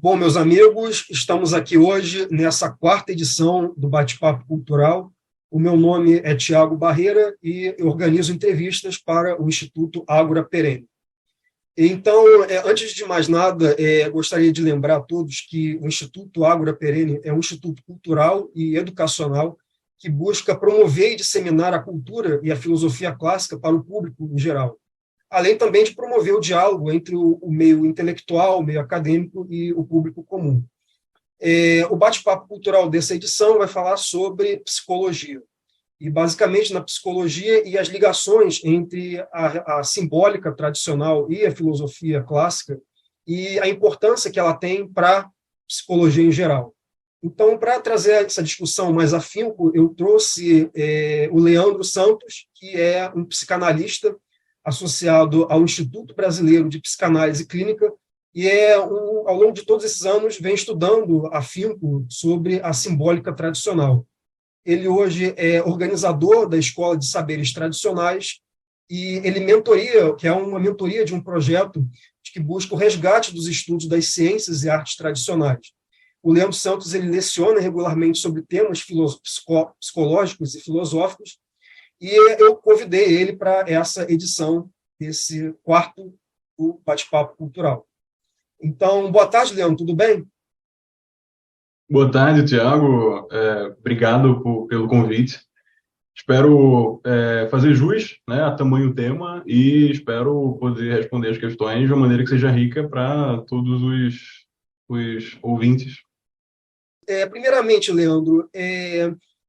Bom, meus amigos, estamos aqui hoje nessa quarta edição do Bate-Papo Cultural. O meu nome é Tiago Barreira e eu organizo entrevistas para o Instituto Ágora Perene. Então, antes de mais nada, gostaria de lembrar a todos que o Instituto Ágora Perene é um instituto cultural e educacional que busca promover e disseminar a cultura e a filosofia clássica para o público em geral, além também de promover o diálogo entre o meio intelectual, o meio acadêmico e o público comum. O bate-papo cultural dessa edição vai falar sobre psicologia, e basicamente na psicologia e as ligações entre a simbólica tradicional e a filosofia clássica e a importância que ela tem para a psicologia em geral. Então, para trazer essa discussão mais afinco, eu trouxe o Leandro Santos, que é um psicanalista associado ao Instituto Brasileiro de Psicanálise Clínica, e ao longo de todos esses anos vem estudando afinco sobre a simbólica tradicional. Ele hoje é organizador da Escola de Saberes Tradicionais e ele mentoria, que é uma mentoria de um projeto que busca o resgate dos estudos das ciências e artes tradicionais. O Leandro Santos ele leciona regularmente sobre temas psicológicos e filosóficos, e eu convidei ele para essa edição, esse quarto do Bate-Papo Cultural. Então, boa tarde, Leandro, tudo bem? Boa tarde, Tiago. Obrigado pelo convite. Espero fazer jus, né, a tamanho tema e espero poder responder as questões de uma maneira que seja rica para todos os ouvintes. Primeiramente, Leandro,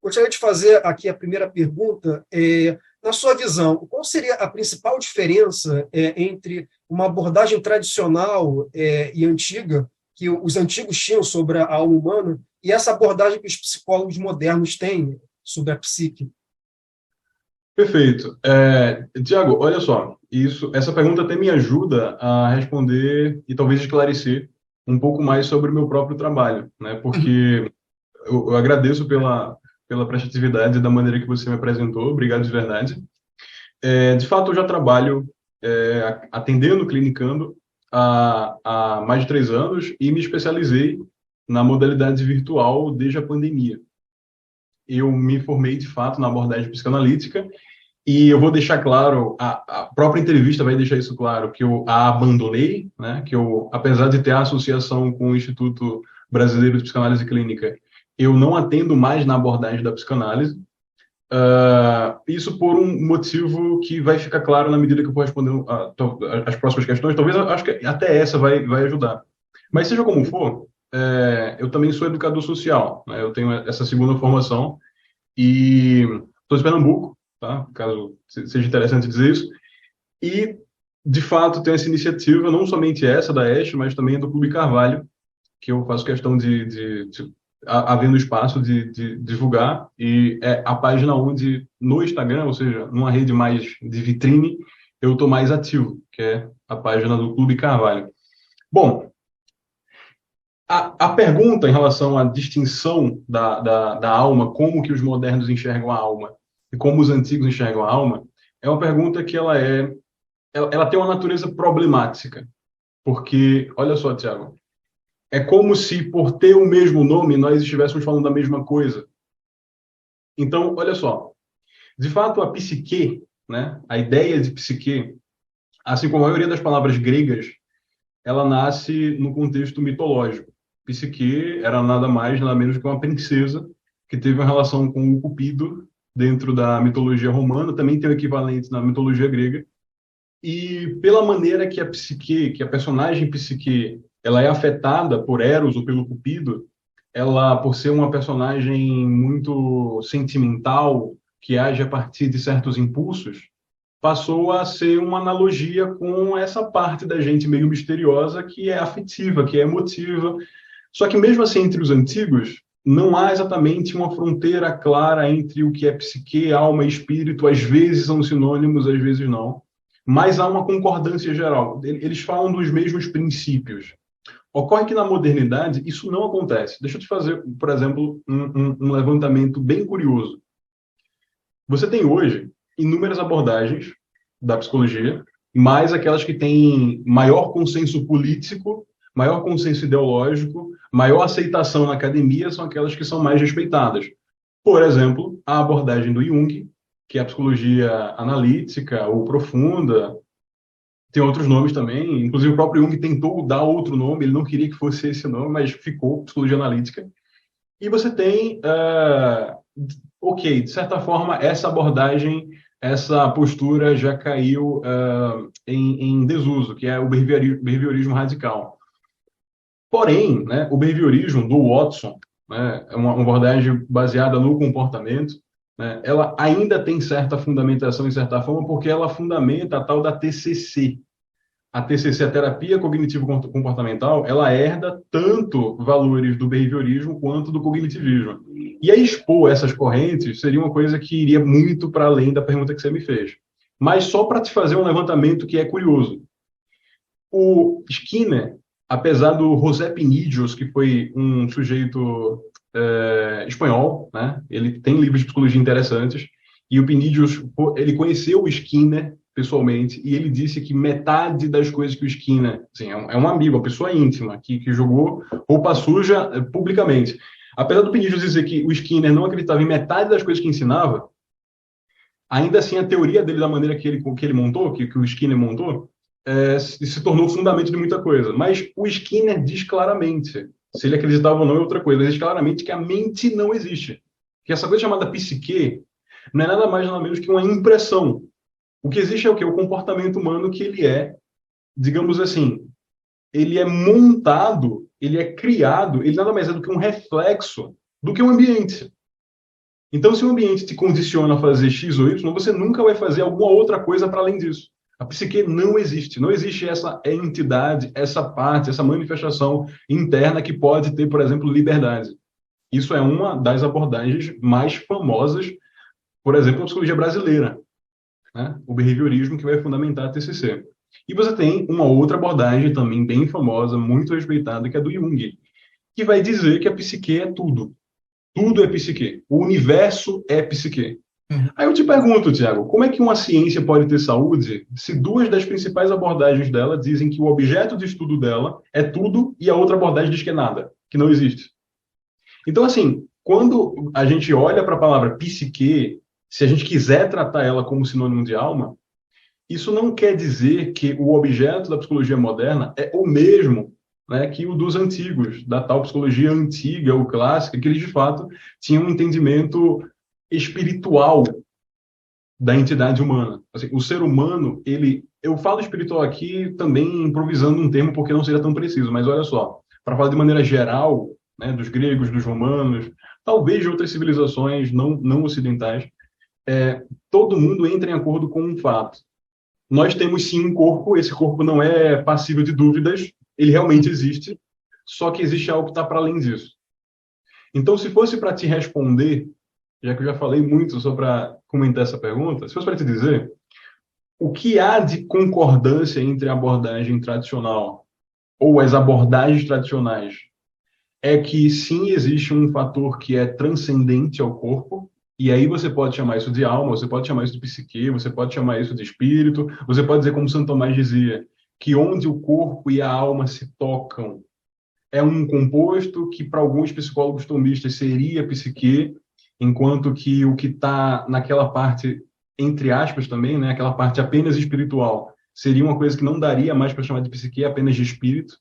gostaria de fazer aqui a primeira pergunta. Na sua visão, qual seria a principal diferença entre uma abordagem tradicional e antiga, que os antigos tinham sobre a alma humana, e essa abordagem que os psicólogos modernos têm sobre a psique? Perfeito. Tiago, olha só, essa pergunta até me ajuda a responder e talvez esclarecer um pouco mais sobre o meu próprio trabalho, né? Porque eu agradeço pela prestatividade da maneira que você me apresentou, obrigado de verdade. De fato, eu já trabalho atendendo, clinicando há mais de 3 anos e me especializei na modalidade virtual desde a pandemia. Eu me formei, de fato, na abordagem psicanalítica e eu vou deixar claro, a própria entrevista vai deixar isso claro, que eu a abandonei, né? Que eu, apesar de ter a associação com o Instituto Brasileiro de Psicanálise Clínica, eu não atendo mais na abordagem da psicanálise. Isso por um motivo que vai ficar claro na medida que eu for responder as próximas questões. Talvez, acho que até essa vai ajudar. Mas seja como for, eu também sou educador social, né? Eu tenho essa segunda formação e estou em Pernambuco, tá? Caso seja interessante dizer isso. E, de fato, tenho essa iniciativa, não somente essa da ESH, mas também do Clube Carvalho, que eu faço questão de havendo espaço de divulgar, e é a página onde, no Instagram, ou seja, numa rede mais de vitrine, eu estou mais ativo, que é a página do Clube Carvalho. Bom, a pergunta em relação à distinção da alma, como que os modernos enxergam a alma e como os antigos enxergam a alma, é uma pergunta que ela tem uma natureza problemática, porque, olha só, Tiago, é como se, por ter o mesmo nome, nós estivéssemos falando da mesma coisa. Então, olha só. De fato, a psique, né, a ideia de psique, assim como a maioria das palavras gregas, ela nasce no contexto mitológico. Psique era nada mais, nada menos que uma princesa que teve uma relação com o Cupido dentro da mitologia romana, também tem o equivalente na mitologia grega. E pela maneira que a psique, que a personagem psique, ela é afetada por Eros ou pelo Cupido, ela, por ser uma personagem muito sentimental, que age a partir de certos impulsos, passou a ser uma analogia com essa parte da gente meio misteriosa que é afetiva, que é emotiva. Só que mesmo assim, entre os antigos, não há exatamente uma fronteira clara entre o que é psique, alma e espírito. Às vezes são sinônimos, às vezes não. Mas há uma concordância geral. Eles falam dos mesmos princípios. Ocorre que na modernidade isso não acontece. Deixa eu te fazer, por exemplo, um levantamento bem curioso. Você tem hoje inúmeras abordagens da psicologia, mais aquelas que têm maior consenso político, maior consenso ideológico, maior aceitação na academia são aquelas que são mais respeitadas. Por exemplo, a abordagem do Jung, que é a psicologia analítica ou profunda, tem outros nomes também, inclusive o próprio Jung tentou dar outro nome, ele não queria que fosse esse nome, mas ficou psicologia analítica. E você tem, de certa forma, essa abordagem, essa postura já caiu em desuso, que é o behaviorismo radical. Porém, né, o behaviorismo do Watson, né, é uma abordagem baseada no comportamento, né, ela ainda tem certa fundamentação, em certa forma, porque ela fundamenta a tal da TCC. A TCC, a terapia cognitivo-comportamental, ela herda tanto valores do behaviorismo quanto do cognitivismo. E aí expor essas correntes seria uma coisa que iria muito para além da pergunta que você me fez. Mas só para te fazer um levantamento que é curioso. O Skinner, apesar do José Pinillos, que foi um sujeito espanhol, né? Ele tem livros de psicologia interessantes, e o Pinillos, ele conheceu o Skinner pessoalmente, e ele disse que metade das coisas que o Skinner, assim, é um amigo, uma pessoa íntima, que jogou roupa suja publicamente. Apesar do Pinillos dizer que o Skinner não acreditava em metade das coisas que ensinava, ainda assim a teoria dele, da maneira que ele montou, que o Skinner montou, se tornou fundamento de muita coisa. Mas o Skinner diz claramente, se ele acreditava ou não é outra coisa, ele diz claramente que a mente não existe. Que essa coisa chamada psique não é nada mais nada menos que uma impressão. O que existe é o quê? O comportamento humano, que ele é, digamos assim, ele é montado, ele é criado, ele nada mais é do que um reflexo do que o ambiente. Então, se o ambiente te condiciona a fazer X ou Y, você nunca vai fazer alguma outra coisa para além disso. A psique não existe. Não existe essa entidade, essa parte, essa manifestação interna que pode ter, por exemplo, liberdade. Isso é uma das abordagens mais famosas, por exemplo, da psicologia brasileira, né? O behaviorismo, que vai fundamentar a TCC. E você tem uma outra abordagem também bem famosa, muito respeitada, que é do Jung, que vai dizer que a psique é tudo. Tudo é psique. O universo é psique. Aí eu te pergunto, Tiago, como é que uma ciência pode ter saúde se duas das principais abordagens dela dizem que o objeto de estudo dela é tudo e a outra abordagem diz que é nada, que não existe? Então, assim, quando a gente olha para a palavra psique, se a gente quiser tratar ela como sinônimo de alma, isso não quer dizer que o objeto da psicologia moderna é o mesmo, né, que o dos antigos, da tal psicologia antiga ou clássica, que eles, de fato, tinham um entendimento espiritual da entidade humana. Assim, o ser humano, eu falo espiritual aqui também improvisando um termo porque não seria tão preciso, mas olha só, para falar de maneira geral, né, dos gregos, dos romanos, talvez de outras civilizações não ocidentais, todo mundo entra em acordo com um fato. Nós temos sim um corpo, esse corpo não é passível de dúvidas, ele realmente existe, só que existe algo que está para além disso. Então, se fosse para te responder, já que eu já falei muito só para comentar essa pergunta, se fosse para te dizer, o que há de concordância entre a abordagem tradicional ou as abordagens tradicionais é que sim existe um fator que é transcendente ao corpo, e aí você pode chamar isso de alma, você pode chamar isso de psique, você pode chamar isso de espírito, você pode dizer, como Santo Tomás dizia, que onde o corpo e a alma se tocam é um composto que para alguns psicólogos tomistas seria psique, enquanto que o que está naquela parte, entre aspas também, né, aquela parte apenas espiritual, seria uma coisa que não daria mais para chamar de psique, apenas de espírito.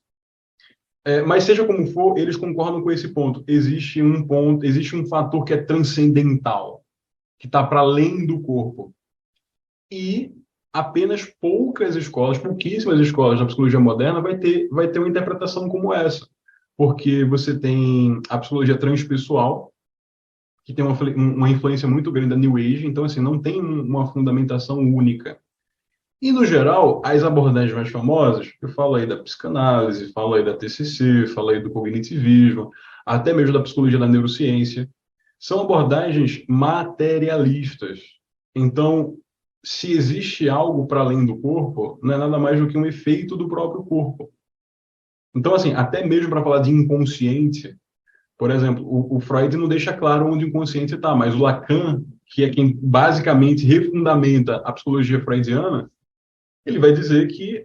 Mas seja como for, eles concordam com esse ponto. Existe um fator que é transcendental, que está para além do corpo. E apenas pouquíssimas escolas da psicologia moderna vai ter uma interpretação como essa. Porque você tem a psicologia transpessoal, que tem uma influência muito grande da New Age, então assim, não tem uma fundamentação única. E, no geral, as abordagens mais famosas, eu falo aí da psicanálise, falo aí da TCC, falo aí do cognitivismo, até mesmo da psicologia da neurociência, são abordagens materialistas. Então, se existe algo para além do corpo, não é nada mais do que um efeito do próprio corpo. Então, assim, até mesmo para falar de inconsciente, por exemplo, o Freud não deixa claro onde o inconsciente está, mas o Lacan, que é quem basicamente refundamenta a psicologia freudiana, ele vai dizer que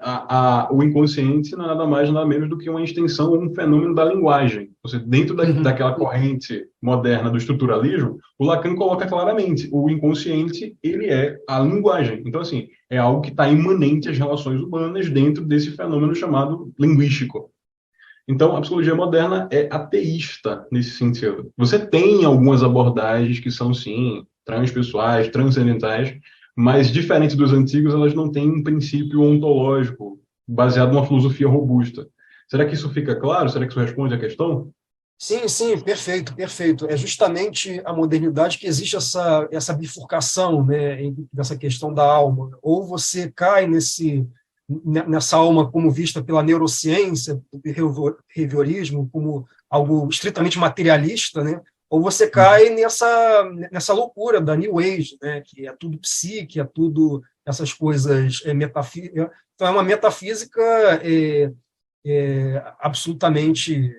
o inconsciente não é nada mais, nada menos do que uma extensão ou um fenômeno da linguagem. Ou seja, dentro Uhum. daquela corrente moderna do estruturalismo, o Lacan coloca claramente, o inconsciente, ele é a linguagem. Então, assim, é algo que está imanente às relações humanas dentro desse fenômeno chamado linguístico. Então, a psicologia moderna é ateísta nesse sentido. Você tem algumas abordagens que são, sim, transpessoais, transcendentais, mas, diferente dos antigos, elas não têm um princípio ontológico baseado numa filosofia robusta. Será que isso fica claro? Será que isso responde à questão? Sim, sim, perfeito, perfeito. É justamente a modernidade que existe essa bifurcação, né, dessa questão da alma. Ou você cai nessa alma como vista pela neurociência, do behaviorismo, como algo estritamente materialista, né, ou você cai nessa loucura da New Age, né, que é tudo psique, é tudo essas coisas metafísicas. Então, é uma metafísica absolutamente,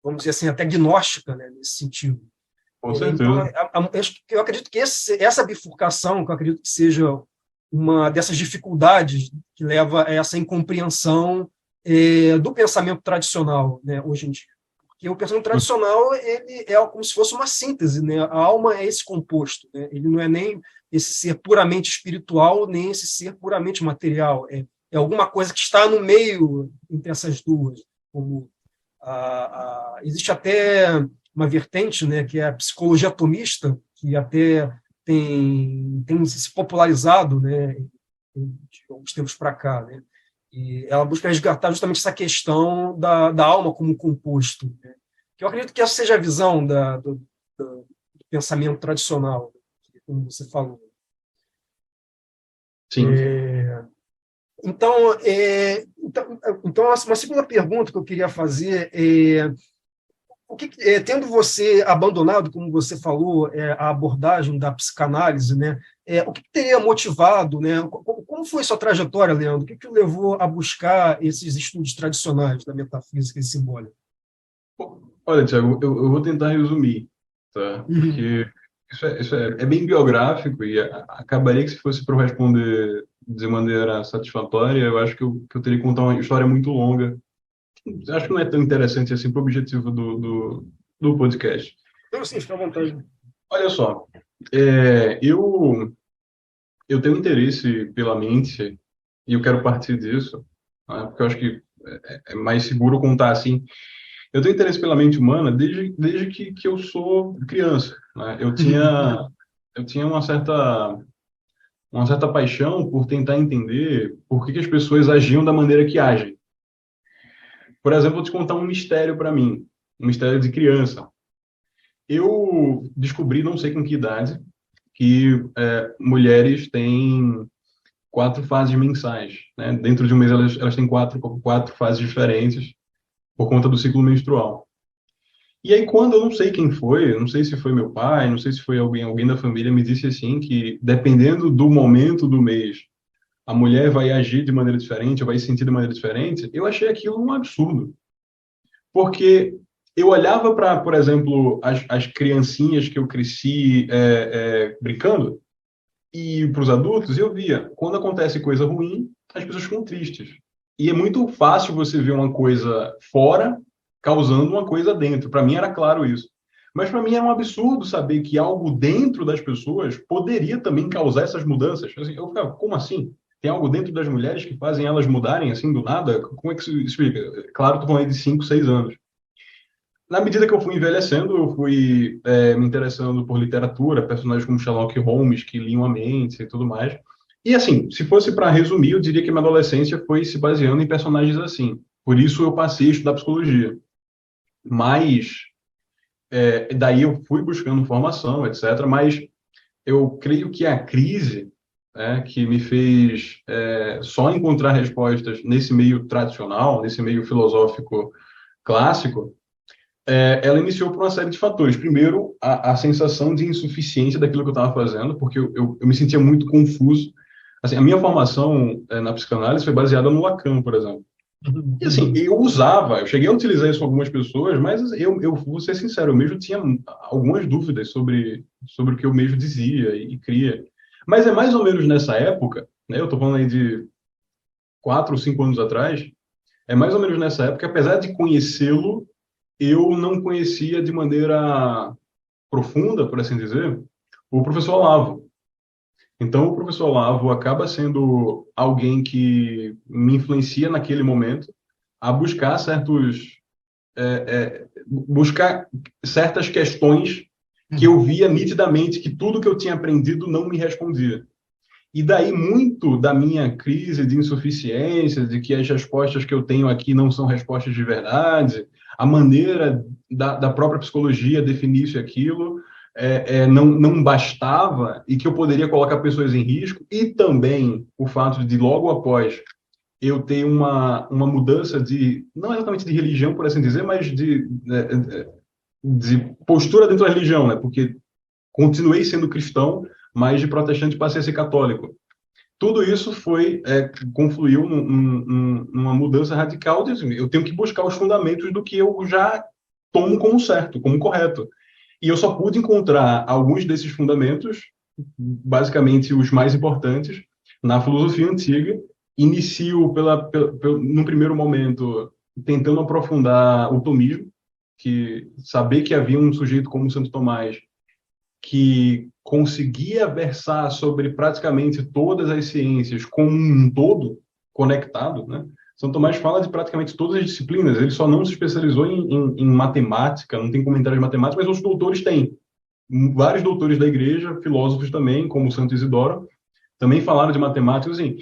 vamos dizer assim, até gnóstica, né, nesse sentido. Com Então, certeza. eu acredito que essa bifurcação, que eu acredito que seja uma dessas dificuldades que leva a essa incompreensão do pensamento tradicional, né, hoje em dia. Porque o pensamento tradicional ele é como se fosse uma síntese, né? A alma é esse composto, né? Ele não é nem esse ser puramente espiritual, nem esse ser puramente material. É alguma coisa que está no meio entre essas duas, como existe até uma vertente, né, que é a psicologia atomista, que até tem se popularizado, né, de alguns tempos para cá, né, e ela busca resgatar justamente essa questão da alma como composto, né, que eu acredito que essa seja a visão do pensamento tradicional, como você falou. Sim. Então, então, uma segunda pergunta que eu queria fazer é tendo você abandonado, como você falou, a abordagem da psicanálise, né, o que teria motivado, né, como foi sua trajetória, Leandro? O que o levou a buscar esses estudos tradicionais da metafísica e simbólica? Olha, Tiago, eu vou tentar resumir, tá? Uhum. Porque isso é bem biográfico e acabaria que, se fosse para eu responder de maneira satisfatória, eu acho que eu teria que contar uma história muito longa. Acho que não é tão interessante assim para o objetivo do podcast. Então, sim, fica à vontade. Olha só, eu tenho interesse pela mente e eu quero partir disso, né? Porque eu acho que é mais seguro contar assim. Eu tenho interesse pela mente humana desde que eu sou criança, né? Uhum. Eu tinha uma certa paixão por tentar entender por que as pessoas agiam da maneira que agem. Por exemplo, vou te contar um mistério para mim, um mistério de criança. Eu descobri, não sei com que idade, que mulheres têm 4 fases mensais, né? Dentro de um mês elas têm quatro fases diferentes por conta do ciclo menstrual. E aí, quando eu não sei quem foi, eu não sei se foi meu pai, não sei se foi alguém da família, me disse assim que, dependendo do momento do mês, a mulher vai agir de maneira diferente, vai se sentir de maneira diferente, eu achei aquilo um absurdo. Porque eu olhava para, por exemplo, as criancinhas que eu cresci brincando, e para os adultos, eu via, quando acontece coisa ruim, as pessoas ficam tristes. E é muito fácil você ver uma coisa fora causando uma coisa dentro. Para mim era claro isso. Mas para mim era um absurdo saber que algo dentro das pessoas poderia também causar essas mudanças. Assim, eu ficava, como assim? Tem algo dentro das mulheres que fazem elas mudarem assim do nada? Como é que se explica? Claro, estou falando de 5, 6 anos. Na medida que eu fui envelhecendo, eu fui me interessando por literatura, personagens como Sherlock Holmes, que liam a mente e tudo mais. E assim, se fosse para resumir, eu diria que minha adolescência foi se baseando em personagens assim. Por isso eu passei a estudar psicologia. Mas daí eu fui buscando formação, etc. Mas eu creio que a crise, que me fez só encontrar respostas nesse meio tradicional, nesse meio filosófico clássico, ela iniciou por uma série de fatores. Primeiro, a sensação de insuficiência daquilo que eu estava fazendo, porque eu me sentia muito confuso. Assim, a minha formação na psicanálise foi baseada no Lacan, por exemplo. E assim, Uhum. eu cheguei a utilizar isso com algumas pessoas, mas eu vou ser sincero, eu mesmo tinha algumas dúvidas sobre o que eu mesmo dizia e cria. Mas é mais ou menos nessa época né? Eu estou falando aí de 4 ou 5 anos atrás, é mais ou menos nessa época, apesar de conhecê-lo, eu não conhecia de maneira profunda, por assim dizer, o professor Olavo. Então, o professor Olavo acaba sendo alguém que me influencia naquele momento a buscar buscar certas questões que eu via nitidamente que tudo que eu tinha aprendido não me respondia. E daí muito da minha crise de insuficiência, de que as respostas que eu tenho aqui não são respostas de verdade, a maneira da própria psicologia definir isso e aquilo, não bastava e que eu poderia colocar pessoas em risco, e também o fato de, logo após, eu ter uma mudança de, não exatamente de religião, por assim dizer, mas de postura dentro da religião, né? Porque continuei sendo cristão, mas de protestante passei a ser católico. Tudo isso confluiu numa mudança radical de assim, eu tenho que buscar os fundamentos do que eu já tomo como certo, como correto. E eu só pude encontrar alguns desses fundamentos, basicamente os mais importantes, na filosofia antiga. Inicio num primeiro momento tentando aprofundar o tomismo, que saber que havia um sujeito como Santo Tomás que conseguia versar sobre praticamente todas as ciências como um todo conectado, né? São Tomás fala de praticamente todas as disciplinas, ele só não se especializou em matemática, não tem comentários de matemática, mas os doutores têm. Vários doutores da igreja, filósofos também, como Santo Isidoro, também falaram de matemática, assim,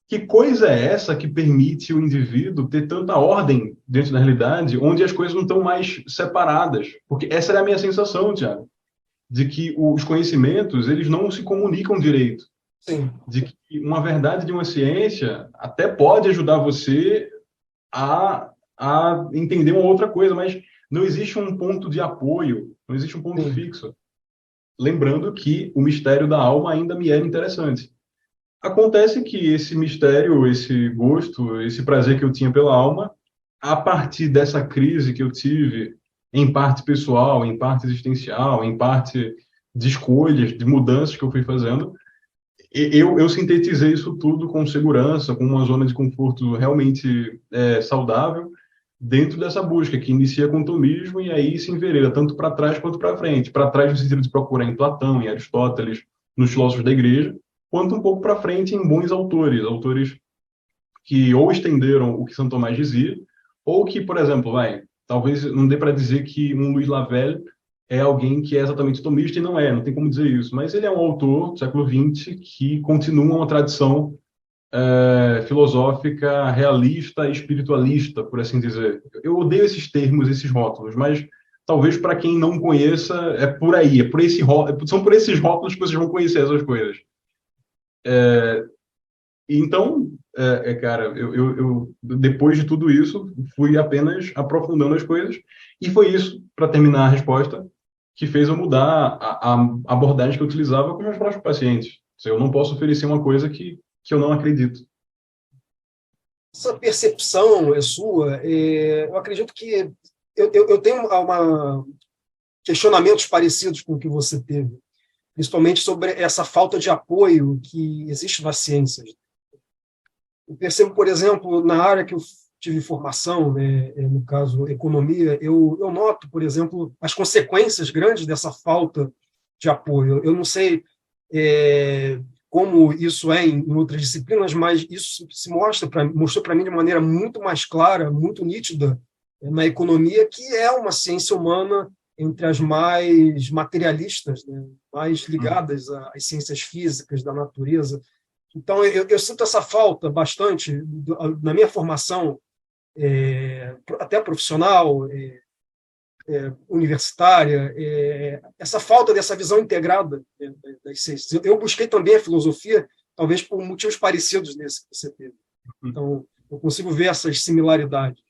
que coisa é essa que permite o indivíduo ter tanta ordem dentro da realidade, onde as coisas não estão mais separadas? Porque essa era a minha sensação, Tiago, de que os conhecimentos eles não se comunicam direito. Sim. De que uma verdade de uma ciência até pode ajudar você a entender uma outra coisa, mas não existe um ponto de apoio, não existe um ponto Sim. fixo. Lembrando que o mistério da alma ainda me era interessante. Acontece que esse mistério, esse gosto, esse prazer que eu tinha pela alma, a partir dessa crise que eu tive, em parte pessoal, em parte existencial, em parte de escolhas, de mudanças que eu fui fazendo, eu sintetizei isso tudo com segurança, com uma zona de conforto realmente saudável, dentro dessa busca que inicia com o tomismo e aí se envereda tanto para trás quanto para frente. Para trás no sentido de procurar em Platão, em Aristóteles, nos filósofos da igreja, quanto um pouco para frente em bons autores que ou estenderam o que Santo Tomás dizia, ou que, por exemplo, talvez não dê para dizer que um Louis Lavelle é alguém que é exatamente tomista, e não tem como dizer isso, mas ele é um autor do século XX que continua uma tradição filosófica realista e espiritualista, por assim dizer. Eu odeio esses termos, esses rótulos, mas talvez para quem não conheça, é por aí, são por esses rótulos que vocês vão conhecer essas coisas. Então, cara, eu, depois de tudo isso, fui apenas aprofundando as coisas, e foi isso, para terminar a resposta, que fez eu mudar a abordagem que eu utilizava com meus próprios pacientes. Eu não posso oferecer uma coisa que eu não acredito. Essa percepção é sua. Eu acredito que eu tenho questionamentos parecidos com o que você teve, principalmente sobre essa falta de apoio que existe nas ciências. Eu percebo, por exemplo, na área que eu tive formação, né, no caso, economia, eu noto, por exemplo, as consequências grandes dessa falta de apoio. Eu não sei como isso é em outras disciplinas, mas isso se mostrou para mim de maneira muito mais clara, muito nítida, na economia, que é uma ciência humana entre as mais materialistas, né, mais ligadas às ciências físicas, da natureza. Então, eu sinto essa falta bastante na minha formação, até profissional, universitária, essa falta dessa visão integrada das ciências. Eu busquei também a filosofia, talvez por motivos parecidos nesse que você teve. Então, eu consigo ver essas similaridades.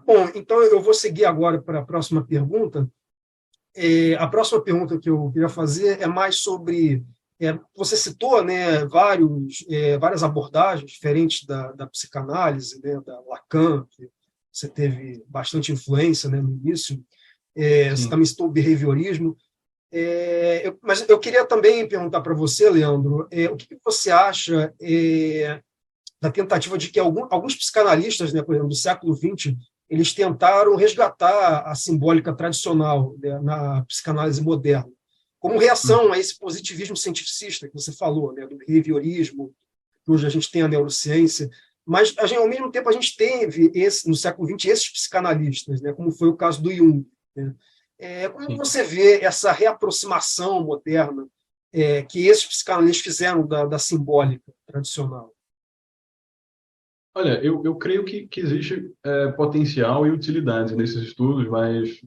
Bom, então eu vou seguir agora para a próxima pergunta. A próxima pergunta que eu queria fazer é mais sobre... você citou, né, várias abordagens diferentes da psicanálise, né, da Lacan, que você teve bastante influência, né, no início. Você também citou o behaviorismo. Mas eu queria também perguntar para você, Leandro, o que você acha da tentativa de que alguns psicanalistas, né, por exemplo, do século XX, eles tentaram resgatar a simbólica tradicional, né, na psicanálise moderna, como reação a esse positivismo cientificista que você falou, né, do behaviorismo, que hoje a gente tem a neurociência, mas ao mesmo tempo a gente teve no século XX esses psicanalistas, né, como foi o caso do Jung, né? Como Sim. você vê essa reaproximação moderna que esses psicanalistas fizeram da simbólica tradicional? Olha, eu creio que existe potencial e utilidade nesses estudos, mas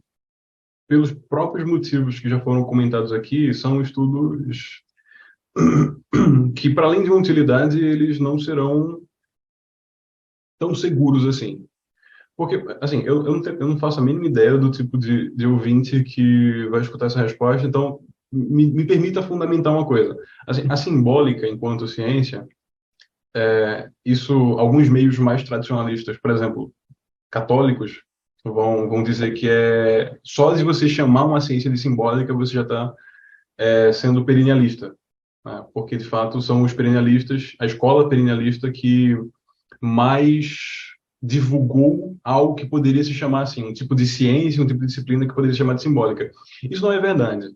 pelos próprios motivos que já foram comentados aqui, são estudos que, para além de uma utilidade, eles não serão tão seguros assim. Porque, assim, eu não faço a mínima ideia do tipo de ouvinte que vai escutar essa resposta, então me permita fundamentar uma coisa. Assim, a simbólica, enquanto ciência, isso, alguns meios mais tradicionalistas, por exemplo, católicos, vão dizer que só de você chamar uma ciência de simbólica, você já está sendo perennialista, né? Porque, de fato, são os perennialistas, a escola perennialista que mais divulgou algo que poderia se chamar assim, um tipo de ciência, um tipo de disciplina que poderia se chamar de simbólica. Isso não é verdade.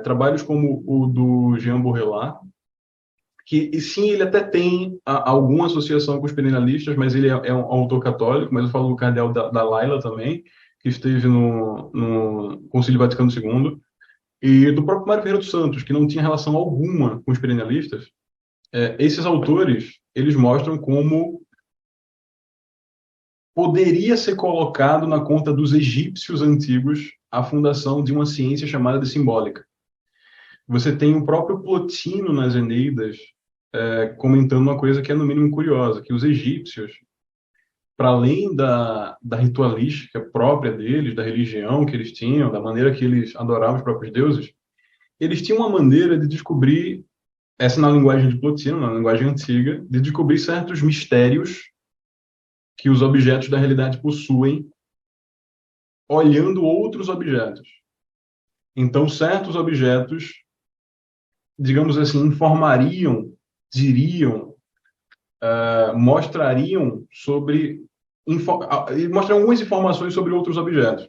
Trabalhos como o do Jean Baudrillard, que e sim, ele até tem alguma associação com os perennialistas, mas ele é um autor católico, mas eu falo do cardeal da Laila também, que esteve no Concílio Vaticano II, e do próprio Mário Ferreira dos Santos, que não tinha relação alguma com os perennialistas. Esses autores, eles mostram como poderia ser colocado na conta dos egípcios antigos a fundação de uma ciência chamada de simbólica. Você tem o próprio Plotino nas Eneidas comentando uma coisa que é no mínimo curiosa, que os egípcios, para além da ritualística própria deles, da religião que eles tinham, da maneira que eles adoravam os próprios deuses, eles tinham uma maneira de descobrir, essa na linguagem de Plotino, na linguagem antiga, de descobrir certos mistérios que os objetos da realidade possuem, olhando outros objetos. Então, certos objetos, digamos assim, informariam, diriam, mostrariam mostram algumas informações sobre outros objetos.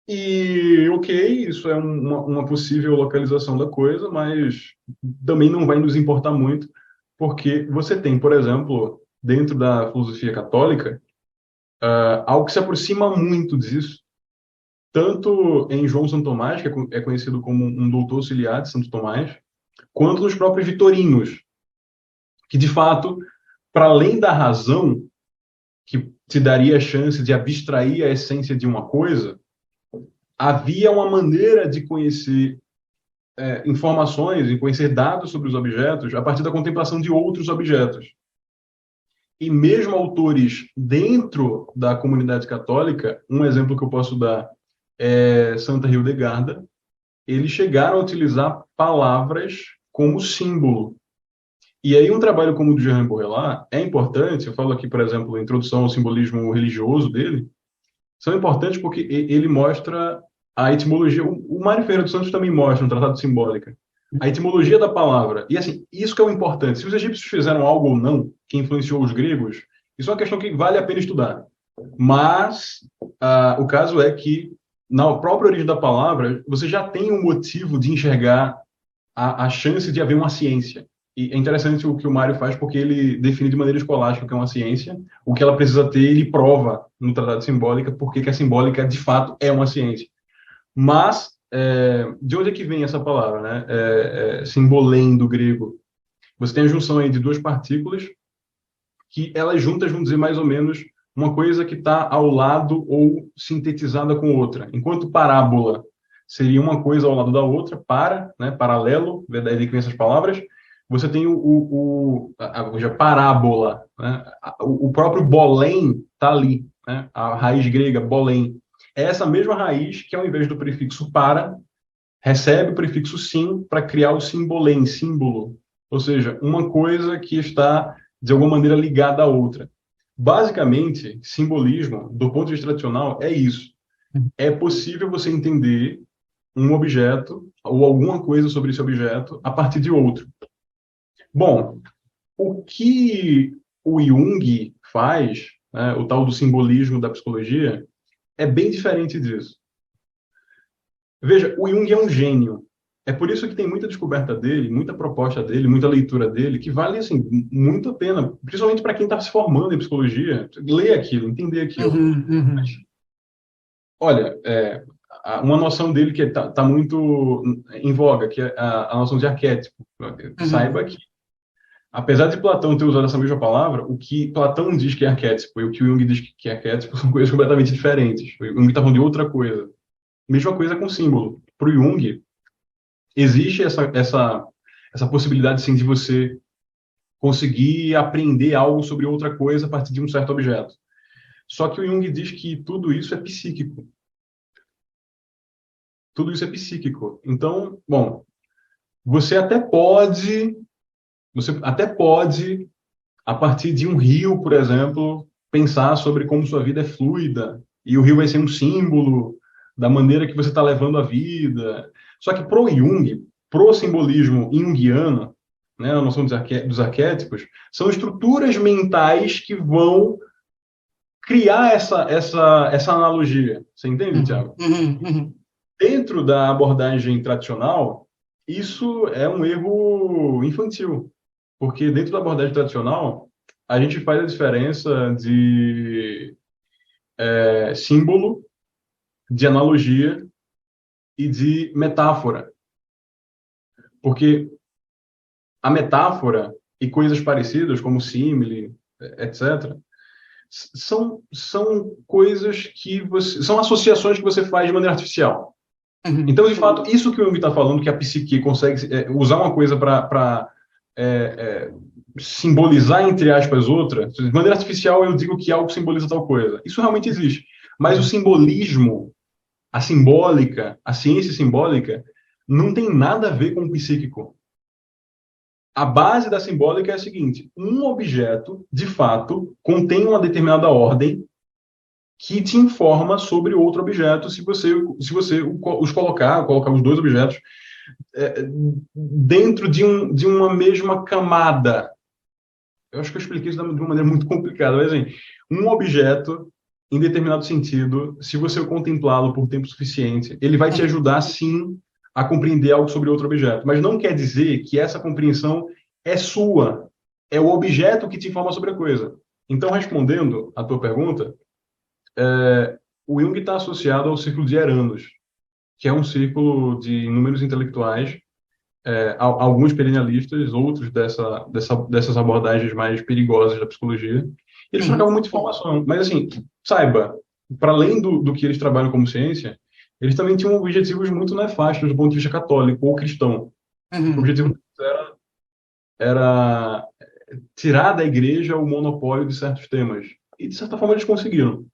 E, ok, isso é uma possível localização da coisa, mas também não vai nos importar muito, porque você tem, por exemplo, dentro da filosofia católica, algo que se aproxima muito disso, tanto em João Santo Tomás, que é conhecido como um doutor auxiliar de Santo Tomás, quanto nos próprios vitorinos, que, de fato, para além da razão, que te daria a chance de abstrair a essência de uma coisa, havia uma maneira de conhecer informações e conhecer dados sobre os objetos a partir da contemplação de outros objetos. E mesmo autores dentro da comunidade católica, um exemplo que eu posso dar é Santa Hildegarda, eles chegaram a utilizar palavras como símbolo. E aí um trabalho como o do Jean Baudrillard é importante, eu falo aqui, por exemplo, a introdução ao simbolismo religioso dele, são importantes porque ele mostra a etimologia. O Mário Ferreira dos Santos também mostra no Tratado de Simbólica a etimologia da palavra. E assim, isso que é o importante. Se os egípcios fizeram algo ou não que influenciou os gregos, isso é uma questão que vale a pena estudar. Mas o caso é que na própria origem da palavra, você já tem um motivo de enxergar a chance de haver uma ciência. E é interessante o que o Mário faz, porque ele define de maneira escolástica o que é uma ciência, o que ela precisa ter, ele prova no Tratado de Simbólica, porque a simbólica, de fato, é uma ciência. Mas, de onde é que vem essa palavra, né? Simbolém, do grego. Você tem a junção aí de duas partículas, que elas juntas vão dizer mais ou menos uma coisa que está ao lado ou sintetizada com outra. Enquanto parábola seria uma coisa ao lado da outra, né? Paralelo, daí que vem essas palavras. Você tem a parábola, né? O próprio bolém está ali, né? A raiz grega, bolém. É essa mesma raiz que, ao invés do prefixo para, recebe o prefixo sim para criar o simbolém, símbolo. Ou seja, uma coisa que está, de alguma maneira, ligada à outra. Basicamente, simbolismo, do ponto de vista tradicional, é isso. É possível você entender um objeto ou alguma coisa sobre esse objeto a partir de outro. Bom, o que o Jung faz, né, o tal do simbolismo da psicologia, é bem diferente disso. Veja, o Jung é um gênio. É por isso que tem muita descoberta dele, muita proposta dele, muita leitura dele, que vale, assim, muito a pena, principalmente para quem está se formando em psicologia, ler aquilo, entender aquilo. Olha, uma noção dele que está muito em voga, que é a noção de arquétipo. Saiba que, apesar de Platão ter usado essa mesma palavra, o que Platão diz que é arquétipo e o que o Jung diz que é arquétipo são coisas completamente diferentes. O Jung está falando de outra coisa. Mesma coisa com símbolo. Para o Jung, existe essa possibilidade, sim, de você conseguir aprender algo sobre outra coisa a partir de um certo objeto. Só que o Jung diz que tudo isso é psíquico. Tudo isso é psíquico. Então, bom, você até pode, a partir de um rio, por exemplo, pensar sobre como sua vida é fluida, e o rio vai ser um símbolo da maneira que você está levando a vida. Só que pro Jung, pro simbolismo junguiano, né, a noção dos arquétipos, são estruturas mentais que vão criar essa analogia. Você entende, Thiago? Dentro da abordagem tradicional, isso é um erro infantil, porque dentro da abordagem tradicional, a gente faz a diferença de símbolo, de analogia e de metáfora. Porque a metáfora e coisas parecidas, como símile, etc., são coisas que são associações que você faz de maneira artificial. Então, de fato, isso que o Jung está falando, que a psique consegue usar uma coisa para simbolizar, entre aspas, outra, de maneira artificial eu digo que algo simboliza tal coisa. Isso realmente existe. Mas o simbolismo, a simbólica, a ciência simbólica, não tem nada a ver com o psíquico. A base da simbólica é a seguinte: um objeto, de fato, contém uma determinada ordem que te informa sobre outro objeto se você os colocar os dois objetos dentro de uma mesma camada. Eu acho que eu expliquei isso de uma maneira muito complicada, mas assim, um objeto, em determinado sentido, se você contemplá-lo por tempo suficiente, ele vai te ajudar, sim, a compreender algo sobre outro objeto. Mas não quer dizer que essa compreensão é sua. É o objeto que te informa sobre a coisa. Então, respondendo à tua pergunta, o Jung está associado ao círculo de Eranos, que é um círculo de inúmeros intelectuais, alguns perennialistas, outros dessas abordagens mais perigosas da psicologia. Eles trocavam muita informação. Mas, assim, saiba, para além do que eles trabalham como ciência, eles também tinham objetivos muito nefastos do ponto de vista católico ou cristão. O objetivo era tirar da igreja o monopólio de certos temas. E, de certa forma, eles conseguiram.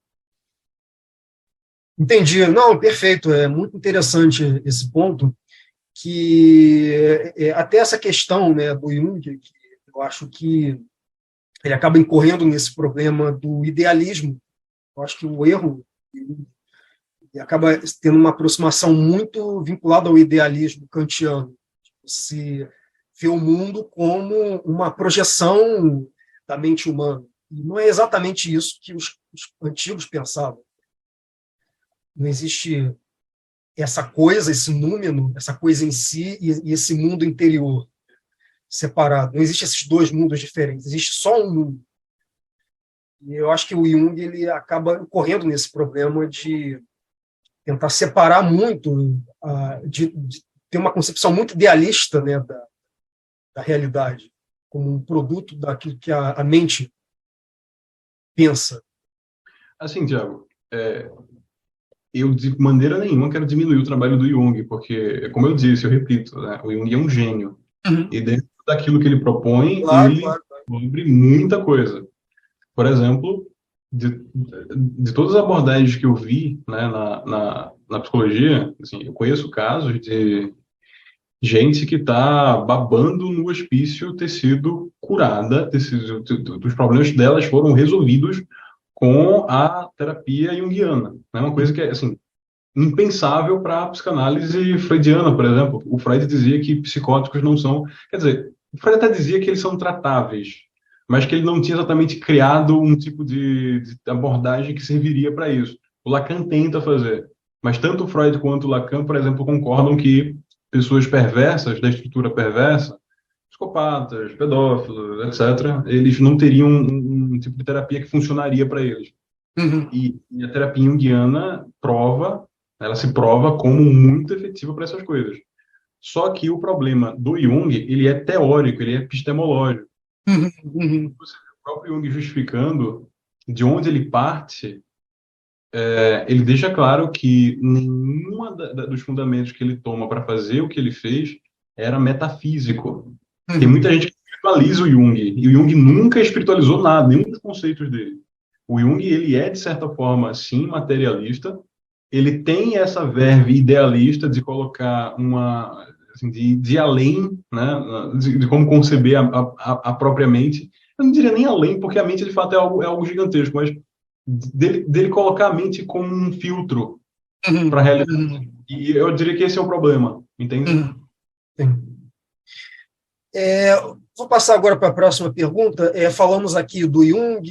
Entendi. Não, perfeito. É muito interessante esse ponto, que até essa questão, né, do Jung, que eu acho que ele acaba incorrendo nesse problema do idealismo. Eu acho que o erro acaba tendo uma aproximação muito vinculada ao idealismo kantiano. Se vê o mundo como uma projeção da mente humana. E não é exatamente isso que os antigos pensavam. Não existe essa coisa, esse número, essa coisa em si e esse mundo interior separado. Não existe esses dois mundos diferentes. Existe só um mundo. E eu acho que o Jung ele acaba correndo nesse problema de tentar separar muito, de ter uma concepção muito idealista, né, da realidade, como um produto daquilo que a mente pensa. Assim, Tiago, eu de maneira nenhuma quero diminuir o trabalho do Jung, porque, como eu disse, eu repito, né, o Jung é um gênio. E dentro daquilo que ele propõe, ele descobre muita coisa. Por exemplo, de todas as abordagens que eu vi, né, na psicologia, assim, eu conheço casos de gente que está babando no hospício ter sido curada, os problemas delas foram resolvidos com a terapia junguiana. É uma coisa que, assim, impensável para a psicanálise freudiana, por exemplo. O Freud dizia que psicóticos não são... Quer dizer, o Freud até dizia que eles são tratáveis, mas que ele não tinha exatamente criado um tipo de abordagem que serviria para isso. O Lacan tenta fazer, mas tanto o Freud quanto o Lacan, por exemplo, concordam que pessoas perversas, da estrutura perversa, psicopatas, pedófilos, etc., eles não teriam um tipo de terapia que funcionaria para eles. Uhum. E a terapia junguiana ela se prova como muito efetiva para essas coisas. Só que o problema do Jung, ele é teórico, ele é epistemológico. Uhum. Uhum. Você vê o próprio Jung justificando de onde ele parte, ele deixa claro que nenhuma dos fundamentos que ele toma para fazer o que ele fez era metafísico. Tem Uhum. muita gente que espiritualiza o Jung, e o Jung nunca espiritualizou nada, nenhum dos conceitos dele. O Jung, ele é, de certa forma, sim, materialista, ele tem essa verve idealista de colocar assim, de ir além, né, de como conceber a própria mente. Eu não diria nem além, porque a mente, de fato, é algo gigantesco, mas dele colocar a mente como um filtro para a Uhum. realidade. Uhum. E eu diria que esse é o problema, entende? Uhum. Sim. Vou passar agora para a próxima pergunta. Falamos aqui do Jung.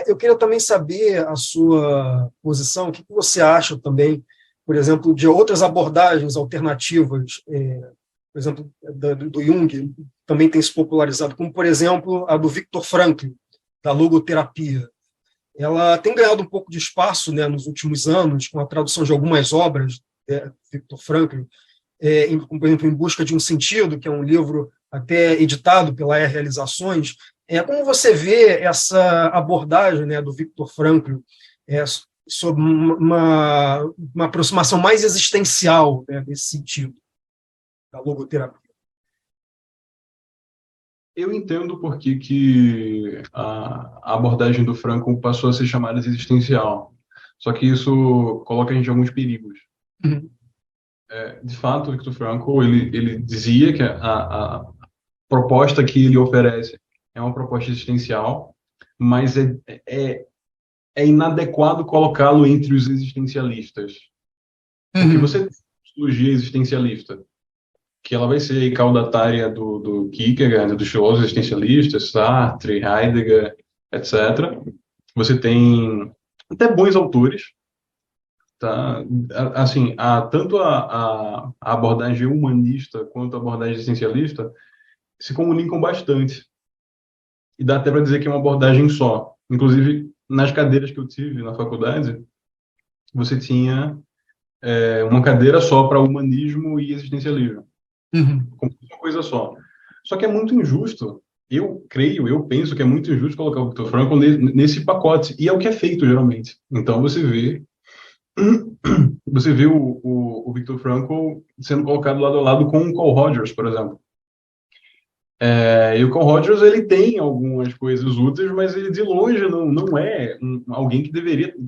Eu queria também saber a sua posição, o que você acha também, por exemplo, de outras abordagens alternativas, por exemplo, do Jung, também tem se popularizado, como, por exemplo, a do Viktor Frankl, da logoterapia. Ela tem ganhado um pouco de espaço, né, nos últimos anos, com a tradução de algumas obras do Viktor Frankl, por exemplo, Em Busca de um Sentido, que é um livro até editado pela Realizações. Como você vê essa abordagem, né, do Viktor Frankl, sobre uma aproximação mais existencial, né, nesse sentido, da logoterapia? Eu entendo por que a abordagem do Franco passou a ser chamada de existencial. Só que isso coloca a gente em alguns perigos. Uhum. De fato, o Viktor Frankl, ele dizia que a proposta que ele oferece é uma proposta existencial, mas é, é inadequado colocá-lo entre os existencialistas. Porque Uhum. você tem psicologia existencialista, que ela vai ser caudatária do Kierkegaard, dos filósofos existencialistas, Sartre, Heidegger, etc. Você tem até bons autores, tá? Assim, tanto a abordagem humanista quanto a abordagem existencialista se comunicam bastante. E dá até para dizer que é uma abordagem só. Inclusive, nas cadeiras que eu tive na faculdade, você tinha uma cadeira só para humanismo e existencialismo, Uhum. como uma coisa só. Só que é muito injusto. Eu penso que é muito injusto colocar o Viktor Frankl nesse pacote. E é o que é feito, geralmente. Então, você vê o Viktor Frankl sendo colocado lado a lado com o Carl Rogers, por exemplo. E o Carl Rogers, ele tem algumas coisas úteis, mas ele de longe não é alguém que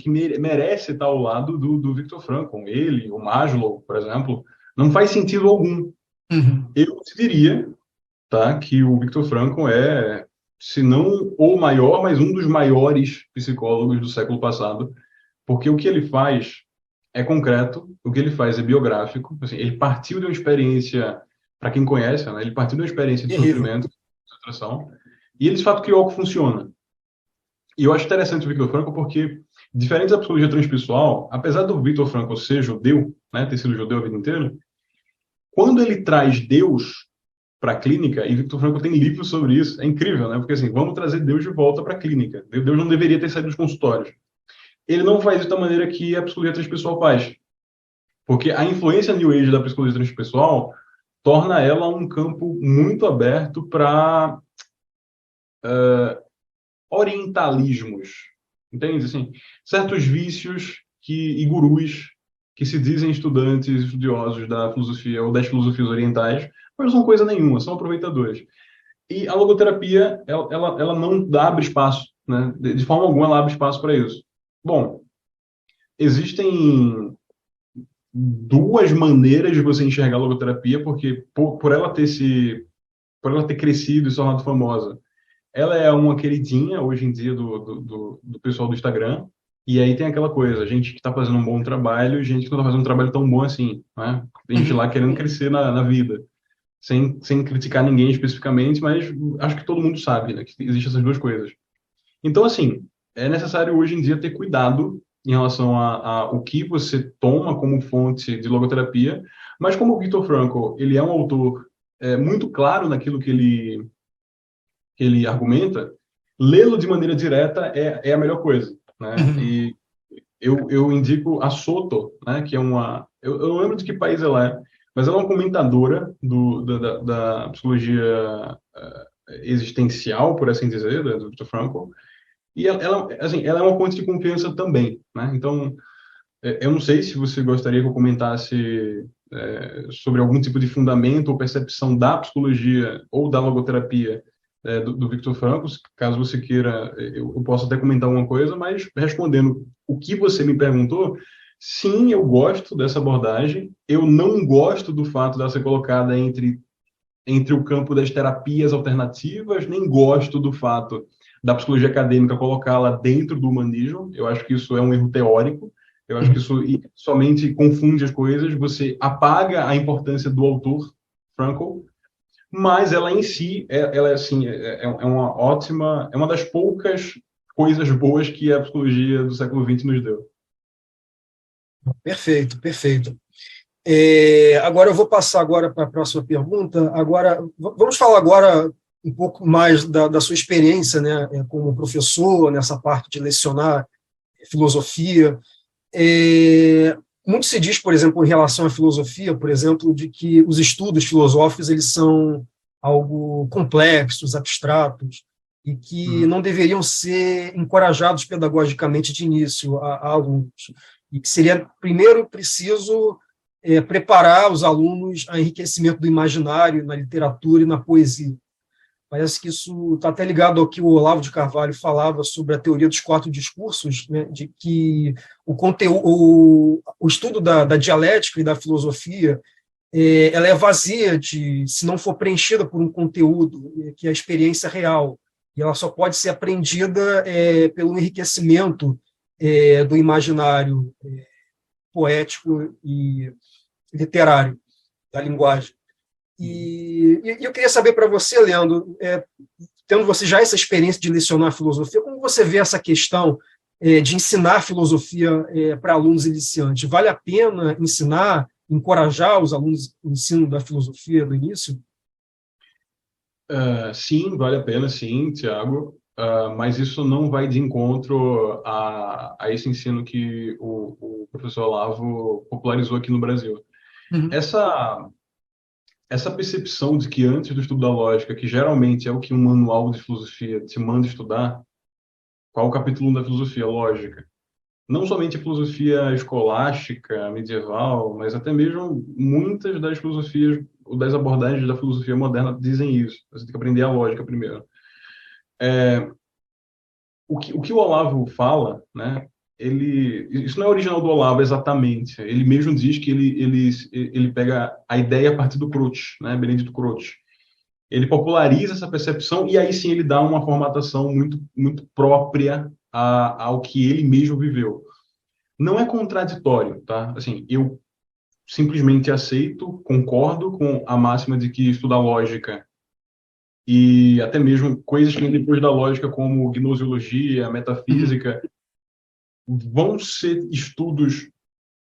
merece estar ao lado do Viktor Frankl. Ele, o Maslow, por exemplo, não faz sentido algum. Uhum. Eu diria, tá, que o Viktor Frankl é, se não o maior, mas um dos maiores psicólogos do século passado, porque o que ele faz é concreto, o que ele faz é biográfico. Assim, ele partiu de uma experiência, para quem conhece, né, ele partiu de uma experiência de Terrível. sofrimento, de frustração, e ele de fato criou algo que funciona. E eu acho interessante o Viktor Frankl porque, diferente da psicologia transpessoal, apesar do Viktor Frankl ser judeu, né, ter sido judeu a vida inteira, quando ele traz Deus para a clínica, e Viktor Frankl tem livros sobre isso, é incrível, né? Porque assim, vamos trazer Deus de volta para a clínica. Deus não deveria ter saído dos consultórios. Ele não faz isso da maneira que a psicologia transpessoal faz. Porque a influência New Age da psicologia transpessoal torna ela um campo muito aberto para orientalismos, entende? Assim, certos vícios e gurus que se dizem estudantes, estudiosos da filosofia ou das filosofias orientais, mas não são coisa nenhuma, são aproveitadores. E a logoterapia, ela não abre espaço, né? De forma alguma ela abre espaço para isso. Bom, existem duas maneiras de você enxergar a logoterapia, porque por ela ter crescido e se tornado famosa, ela é uma queridinha hoje em dia do pessoal do Instagram. E aí tem aquela coisa, gente que está fazendo um bom trabalho, gente que não está fazendo um trabalho tão bom assim, né? Tem gente Uhum. lá querendo crescer na vida, sem criticar ninguém especificamente, mas acho que todo mundo sabe, né, que existem essas duas coisas. Então, assim, é necessário hoje em dia ter cuidado em relação a o que você toma como fonte de logoterapia, mas como o Viktor Frankl, ele é um autor muito claro naquilo que ele argumenta, lê-lo de maneira direta é a melhor coisa, né? Uhum. E eu indico a Soto, né, que é uma... Eu não lembro de que país ela é, mas ela é uma comentadora da psicologia existencial, por assim dizer, do Viktor Frankl, e assim, ela é uma fonte de confiança também, né? Então, eu não sei se você gostaria que eu comentasse sobre algum tipo de fundamento ou percepção da psicologia ou da logoterapia do Viktor Frankl. Caso você queira, eu posso até comentar alguma coisa, mas respondendo o que você me perguntou, sim, eu gosto dessa abordagem. Eu não gosto do fato dela ser colocada entre o campo das terapias alternativas, nem gosto do fato da psicologia acadêmica colocá-la dentro do humanismo. Eu acho que isso é um erro teórico. Eu acho que Uhum. isso somente confunde as coisas. Você apaga a importância do autor, Frankl, mas ela em si, ela é assim, é uma ótima, é uma das poucas coisas boas que a psicologia do século XX nos deu. Perfeito, perfeito. Agora eu vou passar agora para a próxima pergunta. Agora, vamos falar agora um pouco mais da sua experiência, né, como professor, nessa parte de lecionar filosofia. Muito se diz, por exemplo, em relação à filosofia, por exemplo, de que os estudos filosóficos eles são algo complexos, abstratos, e que Uhum. não deveriam ser encorajados pedagogicamente de início a alunos, e que seria primeiro preciso preparar os alunos a enriquecimento do imaginário na literatura e na poesia. Parece que isso está até ligado ao que o Olavo de Carvalho falava sobre a teoria dos quatro discursos, né, de que o conteúdo, o estudo da dialética e da filosofia, ela é vazia se não for preenchida por um conteúdo, que é a experiência real. E ela só pode ser aprendida pelo enriquecimento do imaginário poético e literário, da linguagem. E eu queria saber para você, Leandro, tendo você já essa experiência de lecionar filosofia, como você vê essa questão de ensinar filosofia para alunos iniciantes? Vale a pena ensinar, encorajar os alunos no ensino da filosofia do início? Sim, vale a pena, sim, Tiago. Mas isso não vai de encontro a esse ensino que o professor Olavo popularizou aqui no Brasil. Uhum. Essa, essa percepção de que antes do estudo da lógica, que geralmente é o que um manual de filosofia te manda estudar, qual o capítulo 1 da filosofia? Lógica. Não somente a filosofia escolástica, medieval, mas até mesmo muitas das filosofias, ou das abordagens da filosofia moderna dizem isso. Você tem que aprender a lógica primeiro. O que o Olavo fala, né? Isso não é original do Olavo exatamente. Ele mesmo diz que ele pega a ideia a partir do Croce, né? Benedito Croce. Ele populariza essa percepção e aí sim ele dá uma formatação muito, muito própria ao que ele mesmo viveu. Não é contraditório, tá? Assim, eu simplesmente aceito, concordo com a máxima de que estudar lógica e até mesmo coisas que vêm depois da lógica, como gnoseologia, Uhum. metafísica, vão ser estudos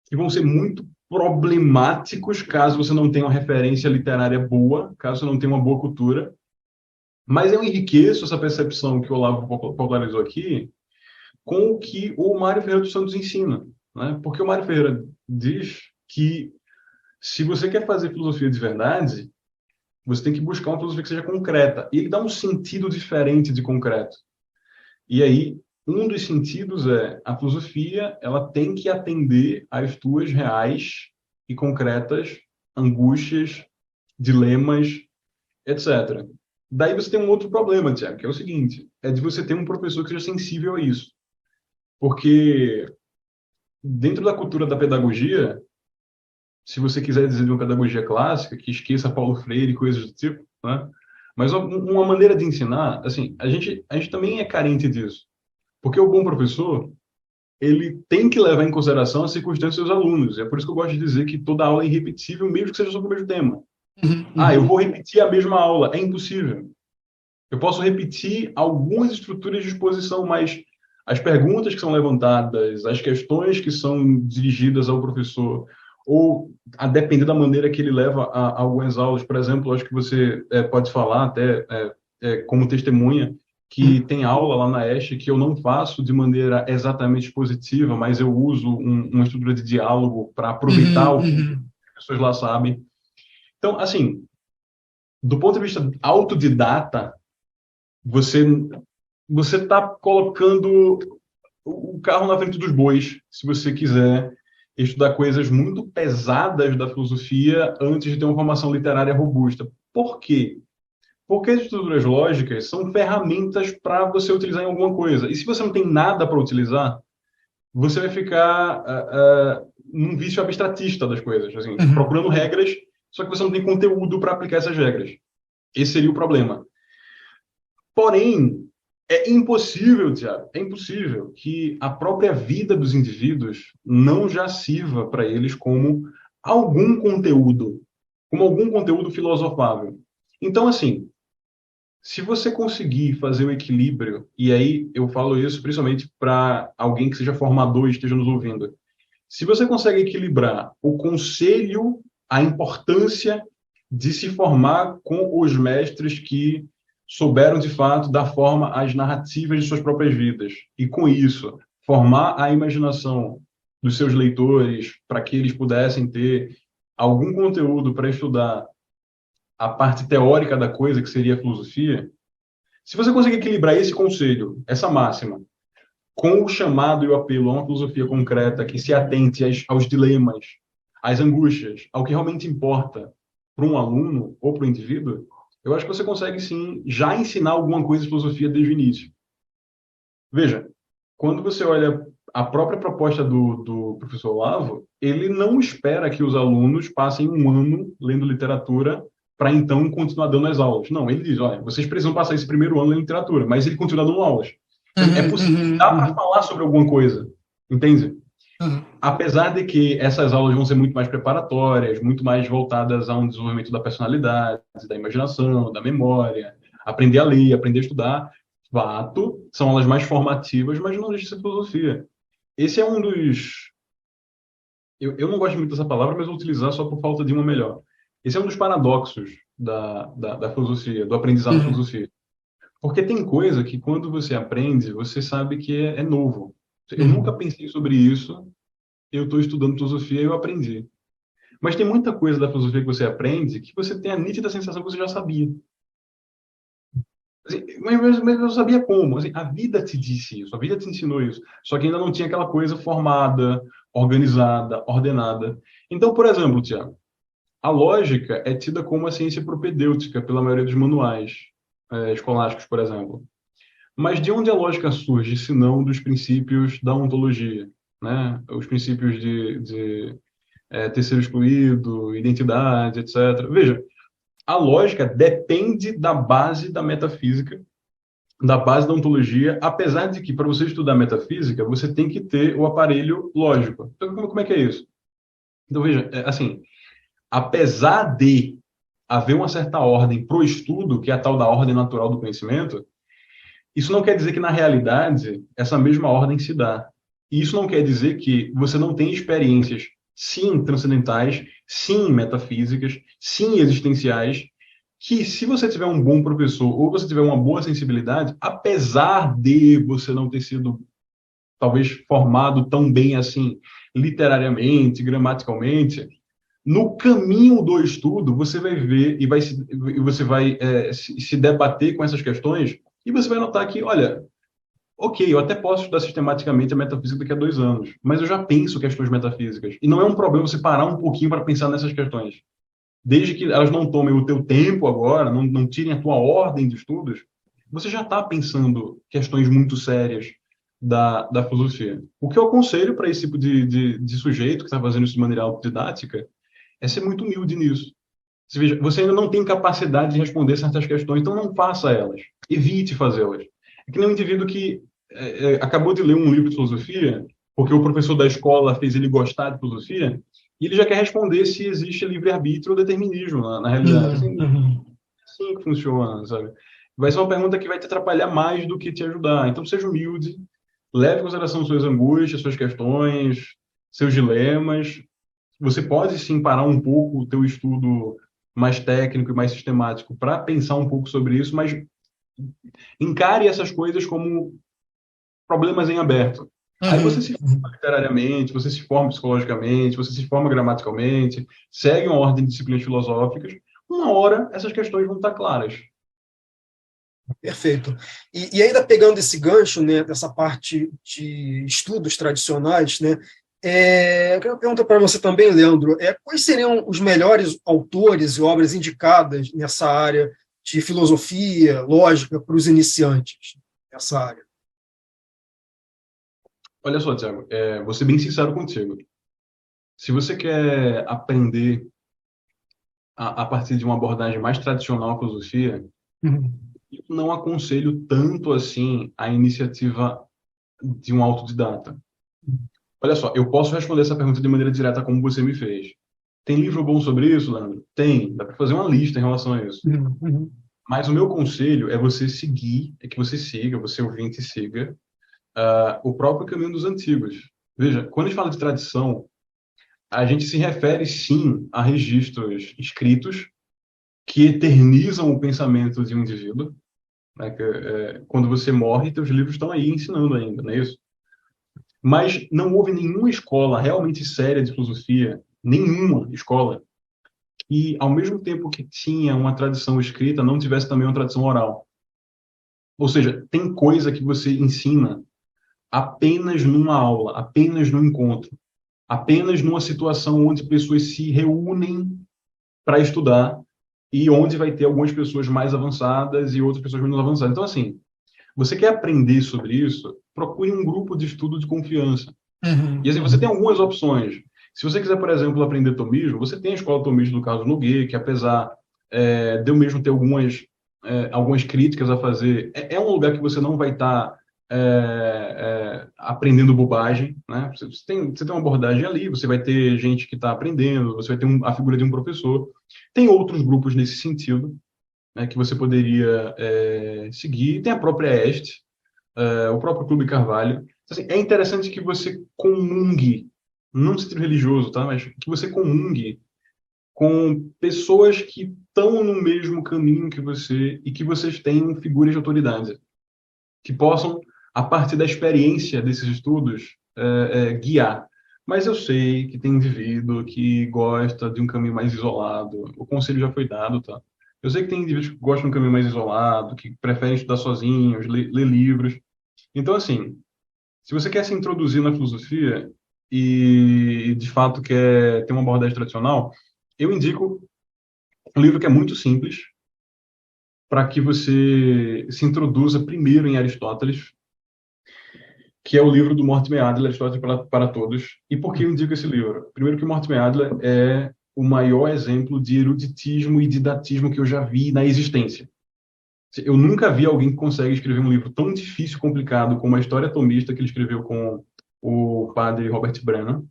que vão ser muito problemáticos caso você não tenha uma referência literária boa, caso você não tenha uma boa cultura. Mas eu enriqueço essa percepção que o Olavo popularizou aqui com o que o Mário Ferreira dos Santos ensina, né? Porque o Mário Ferreira diz que se você quer fazer filosofia de verdade, você tem que buscar uma filosofia que seja concreta. E ele dá um sentido diferente de concreto. E aí, um dos sentidos é a filosofia, ela tem que atender às tuas reais e concretas angústias, dilemas, etc. Daí você tem um outro problema, Tiago, que é o seguinte, é de você ter um professor que seja sensível a isso. Porque dentro da cultura da pedagogia, se você quiser dizer de uma pedagogia clássica, que esqueça Paulo Freire e coisas do tipo, né? Mas uma maneira de ensinar, assim, a gente também é carente disso. Porque o bom professor, ele tem que levar em consideração as circunstâncias dos alunos. É por isso que eu gosto de dizer que toda aula é irrepetível, mesmo que seja sobre o mesmo tema. Eu vou repetir a mesma aula. É impossível. Eu posso repetir algumas estruturas de exposição, mas as perguntas que são levantadas, as questões que são dirigidas ao professor, ou a depender da maneira que ele leva a algumas aulas, por exemplo, acho que você pode falar até como testemunha, que tem aula lá na ESH que eu não faço de maneira exatamente expositiva, mas eu uso uma estrutura de diálogo para aproveitar o que as pessoas lá sabem. Então, assim, do ponto de vista autodidata, você está colocando o carro na frente dos bois, se você quiser estudar coisas muito pesadas da filosofia antes de ter uma formação literária robusta. Por quê? Porque as estruturas lógicas são ferramentas para você utilizar em alguma coisa. E se você não tem nada para utilizar, você vai ficar num vício abstratista das coisas, assim, procurando regras, só que você não tem conteúdo para aplicar essas regras. Esse seria o problema. Porém, é impossível, Tiago, é impossível que a própria vida dos indivíduos não já sirva para eles como algum conteúdo filosofável. Então, assim, se você conseguir fazer o equilíbrio, e aí eu falo isso principalmente para alguém que seja formador e esteja nos ouvindo, se você consegue equilibrar o conselho, a importância de se formar com os mestres que souberam, de fato, dar forma às narrativas de suas próprias vidas. E, com isso, formar a imaginação dos seus leitores para que eles pudessem ter algum conteúdo para estudar a parte teórica da coisa, que seria a filosofia. Se você conseguir equilibrar esse conselho, essa máxima, com o chamado e o apelo a uma filosofia concreta que se atente aos dilemas, às angústias, ao que realmente importa para um aluno ou para o indivíduo, eu acho que você consegue, sim, já ensinar alguma coisa de filosofia desde o início. Veja, quando você olha a própria proposta do professor Olavo, ele não espera que os alunos passem um ano lendo literatura para então continuar dando as aulas. Não, ele diz, olha, vocês precisam passar esse primeiro ano lendo literatura, mas ele continua dando aulas. É possível, dá para falar sobre alguma coisa, entende? Apesar de que essas aulas vão ser muito mais preparatórias, muito mais voltadas a um desenvolvimento da personalidade, da imaginação, da memória, aprender a ler, aprender a estudar, fato, são aulas mais formativas, mas não deixa de ser filosofia. Esse é um dos... Eu não gosto muito dessa palavra, mas vou utilizar só por falta de uma melhor. Esse é um dos paradoxos da filosofia, do aprendizado da filosofia. Porque tem coisa que, quando você aprende, você sabe que é novo. Eu nunca pensei sobre isso, eu estou estudando filosofia e eu aprendi. Mas tem muita coisa da filosofia que você aprende que você tem a nítida sensação que você já sabia. Assim, mas eu sabia como. Assim, a vida te disse isso, a vida te ensinou isso. Só que ainda não tinha aquela coisa formada, organizada, ordenada. Então, por exemplo, Tiago, a lógica é tida como a ciência propedêutica pela maioria dos manuais escolásticos, por exemplo. Mas de onde a lógica surge, se não dos princípios da ontologia, né? Os princípios de terceiro excluído, identidade, etc. Veja, a lógica depende da base da metafísica, da base da ontologia, apesar de que, para você estudar metafísica, você tem que ter o aparelho lógico. Então, como é que é isso? Então, veja, assim, apesar de haver uma certa ordem para o estudo, que é a tal da ordem natural do conhecimento, isso não quer dizer que, na realidade, essa mesma ordem se dá. E isso não quer dizer que você não tem experiências, sim, transcendentais, sim, metafísicas, sim, existenciais, que, se você tiver um bom professor ou você tiver uma boa sensibilidade, apesar de você não ter sido, talvez, formado tão bem assim, literariamente, gramaticalmente, no caminho do estudo, você vai ver e você vai se debater com essas questões e você vai notar que, olha, ok, eu até posso estudar sistematicamente a metafísica daqui a 2 anos, mas eu já penso questões metafísicas. E não é um problema você parar um pouquinho para pensar nessas questões. Desde que elas não tomem o teu tempo agora, não tirem a tua ordem de estudos, você já está pensando questões muito sérias da filosofia. O que eu aconselho para esse tipo de sujeito que está fazendo isso de maneira autodidática é ser muito humilde nisso. Você ainda não tem capacidade de responder certas questões, então não faça elas. Evite fazê-las. É que nem um indivíduo que acabou de ler um livro de filosofia, porque o professor da escola fez ele gostar de filosofia, e ele já quer responder se existe livre-arbítrio ou determinismo na realidade. Assim, assim que funciona, sabe? Vai ser uma pergunta que vai te atrapalhar mais do que te ajudar. Então, seja humilde, leve em consideração suas angústias, suas questões, seus dilemas. Você pode, sim, parar um pouco o teu estudo mais técnico e mais sistemático para pensar um pouco sobre isso, mas encare essas coisas como problemas em aberto. Aí você se forma literariamente, você se forma psicologicamente, você se forma gramaticalmente, segue uma ordem de disciplinas filosóficas. Uma hora essas questões vão estar claras. Perfeito. E ainda pegando esse gancho, né, dessa parte de estudos tradicionais, né, eu quero perguntar para você também, Leandro, quais seriam os melhores autores e obras indicadas nessa área de filosofia, lógica, para os iniciantes nessa área? Olha só, Tiago, vou ser bem sincero contigo. Se você quer aprender a partir de uma abordagem mais tradicional à filosofia, eu não aconselho tanto assim a iniciativa de um autodidata. Olha só, eu posso responder essa pergunta de maneira direta como você me fez. Tem livro bom sobre isso, Leandro? Tem. Dá para fazer uma lista em relação a isso. Mas o meu conselho é você seguir, é que você siga, você ouvinte siga, o próprio caminho dos antigos. Veja, quando a gente fala de tradição, a gente se refere sim a registros escritos que eternizam o pensamento de um indivíduo, né? Quando você morre, teus livros estão aí ensinando ainda, não é isso? Mas não houve nenhuma escola realmente séria de filosofia, nenhuma escola, que ao mesmo tempo que tinha uma tradição escrita, não tivesse também uma tradição oral. Ou seja, tem coisa que você ensina apenas numa aula, apenas num encontro, apenas numa situação onde pessoas se reúnem para estudar e onde vai ter algumas pessoas mais avançadas e outras pessoas menos avançadas. Então, assim, você quer aprender sobre isso, procure um grupo de estudo de confiança. E assim, você tem algumas opções. Se você quiser, por exemplo, aprender tomismo, você tem a escola tomismo do Carlos Nogueira, que apesar de eu mesmo ter algumas críticas a fazer, é um lugar que você não vai estar aprendendo bobagem, né? Você tem uma abordagem ali, você vai ter gente que está aprendendo, você vai ter a figura de um professor. Tem outros grupos nesse sentido, né, que você poderia seguir. Tem a própria EST, o próprio Clube Carvalho. Assim, é interessante que você comungue, não no sentido religioso, tá? Mas que você comungue com pessoas que estão no mesmo caminho que você e que vocês tenham figuras de autoridade, que possam, a partir da experiência desses estudos, guiar. Mas eu sei que tem indivíduo que gosta de um caminho mais isolado. O conselho já foi dado, tá? Eu sei que tem indivíduos que gostam de um caminho mais isolado, que preferem estudar sozinhos, ler livros. Então, assim, se você quer se introduzir na filosofia e, de fato, quer ter uma abordagem tradicional, eu indico um livro que é muito simples para que você se introduza primeiro em Aristóteles, que é o livro do Mortimer Adler, Aristóteles para Todos. E por que eu indico esse livro? Primeiro que o Mortimer Adler é o maior exemplo de eruditismo e didatismo que eu já vi na existência. Eu nunca vi alguém que consegue escrever um livro tão difícil e complicado como a História Atomista, que ele escreveu com o padre Robert Brennan.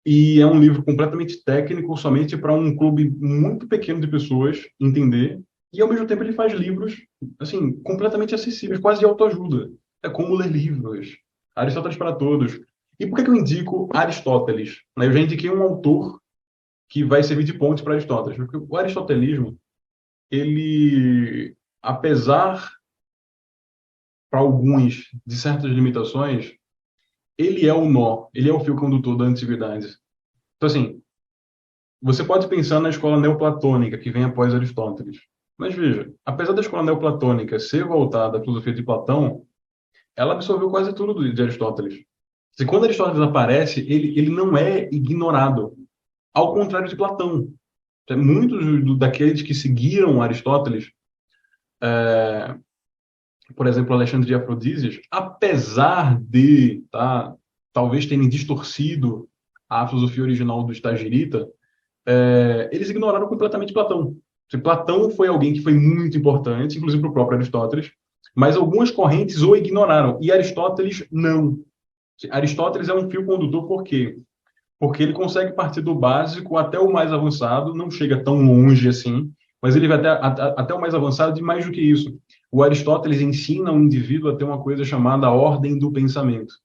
E é um livro completamente técnico, somente para um clube muito pequeno de pessoas entender. E, ao mesmo tempo, ele faz livros assim completamente acessíveis, quase de autoajuda. É como ler livros. Aristóteles para Todos. E por que eu indico Aristóteles? Eu já indiquei um autor que vai servir de ponte para Aristóteles. Porque o aristotelismo, ele, apesar, para alguns, de certas limitações, ele é o nó, ele é o fio condutor da antiguidade. Então, assim, você pode pensar na escola neoplatônica, que vem após Aristóteles. Mas veja, apesar da escola neoplatônica ser voltada à filosofia de Platão, ela absorveu quase tudo de Aristóteles. E quando Aristóteles aparece, ele não é ignorado, ao contrário de Platão. Muitos daqueles que seguiram Aristóteles, por exemplo, Alexandre de Afrodísias, apesar de talvez terem distorcido a filosofia original do Estagirita, eles ignoraram completamente Platão. Platão foi alguém que foi muito importante, inclusive para o próprio Aristóteles, mas algumas correntes o ignoraram, e Aristóteles não. Aristóteles é um fio condutor, por quê? Porque ele consegue partir do básico até o mais avançado, não chega tão longe assim, mas ele vai até o mais avançado e mais do que isso. O Aristóteles ensina o indivíduo a ter uma coisa chamada ordem do pensamento.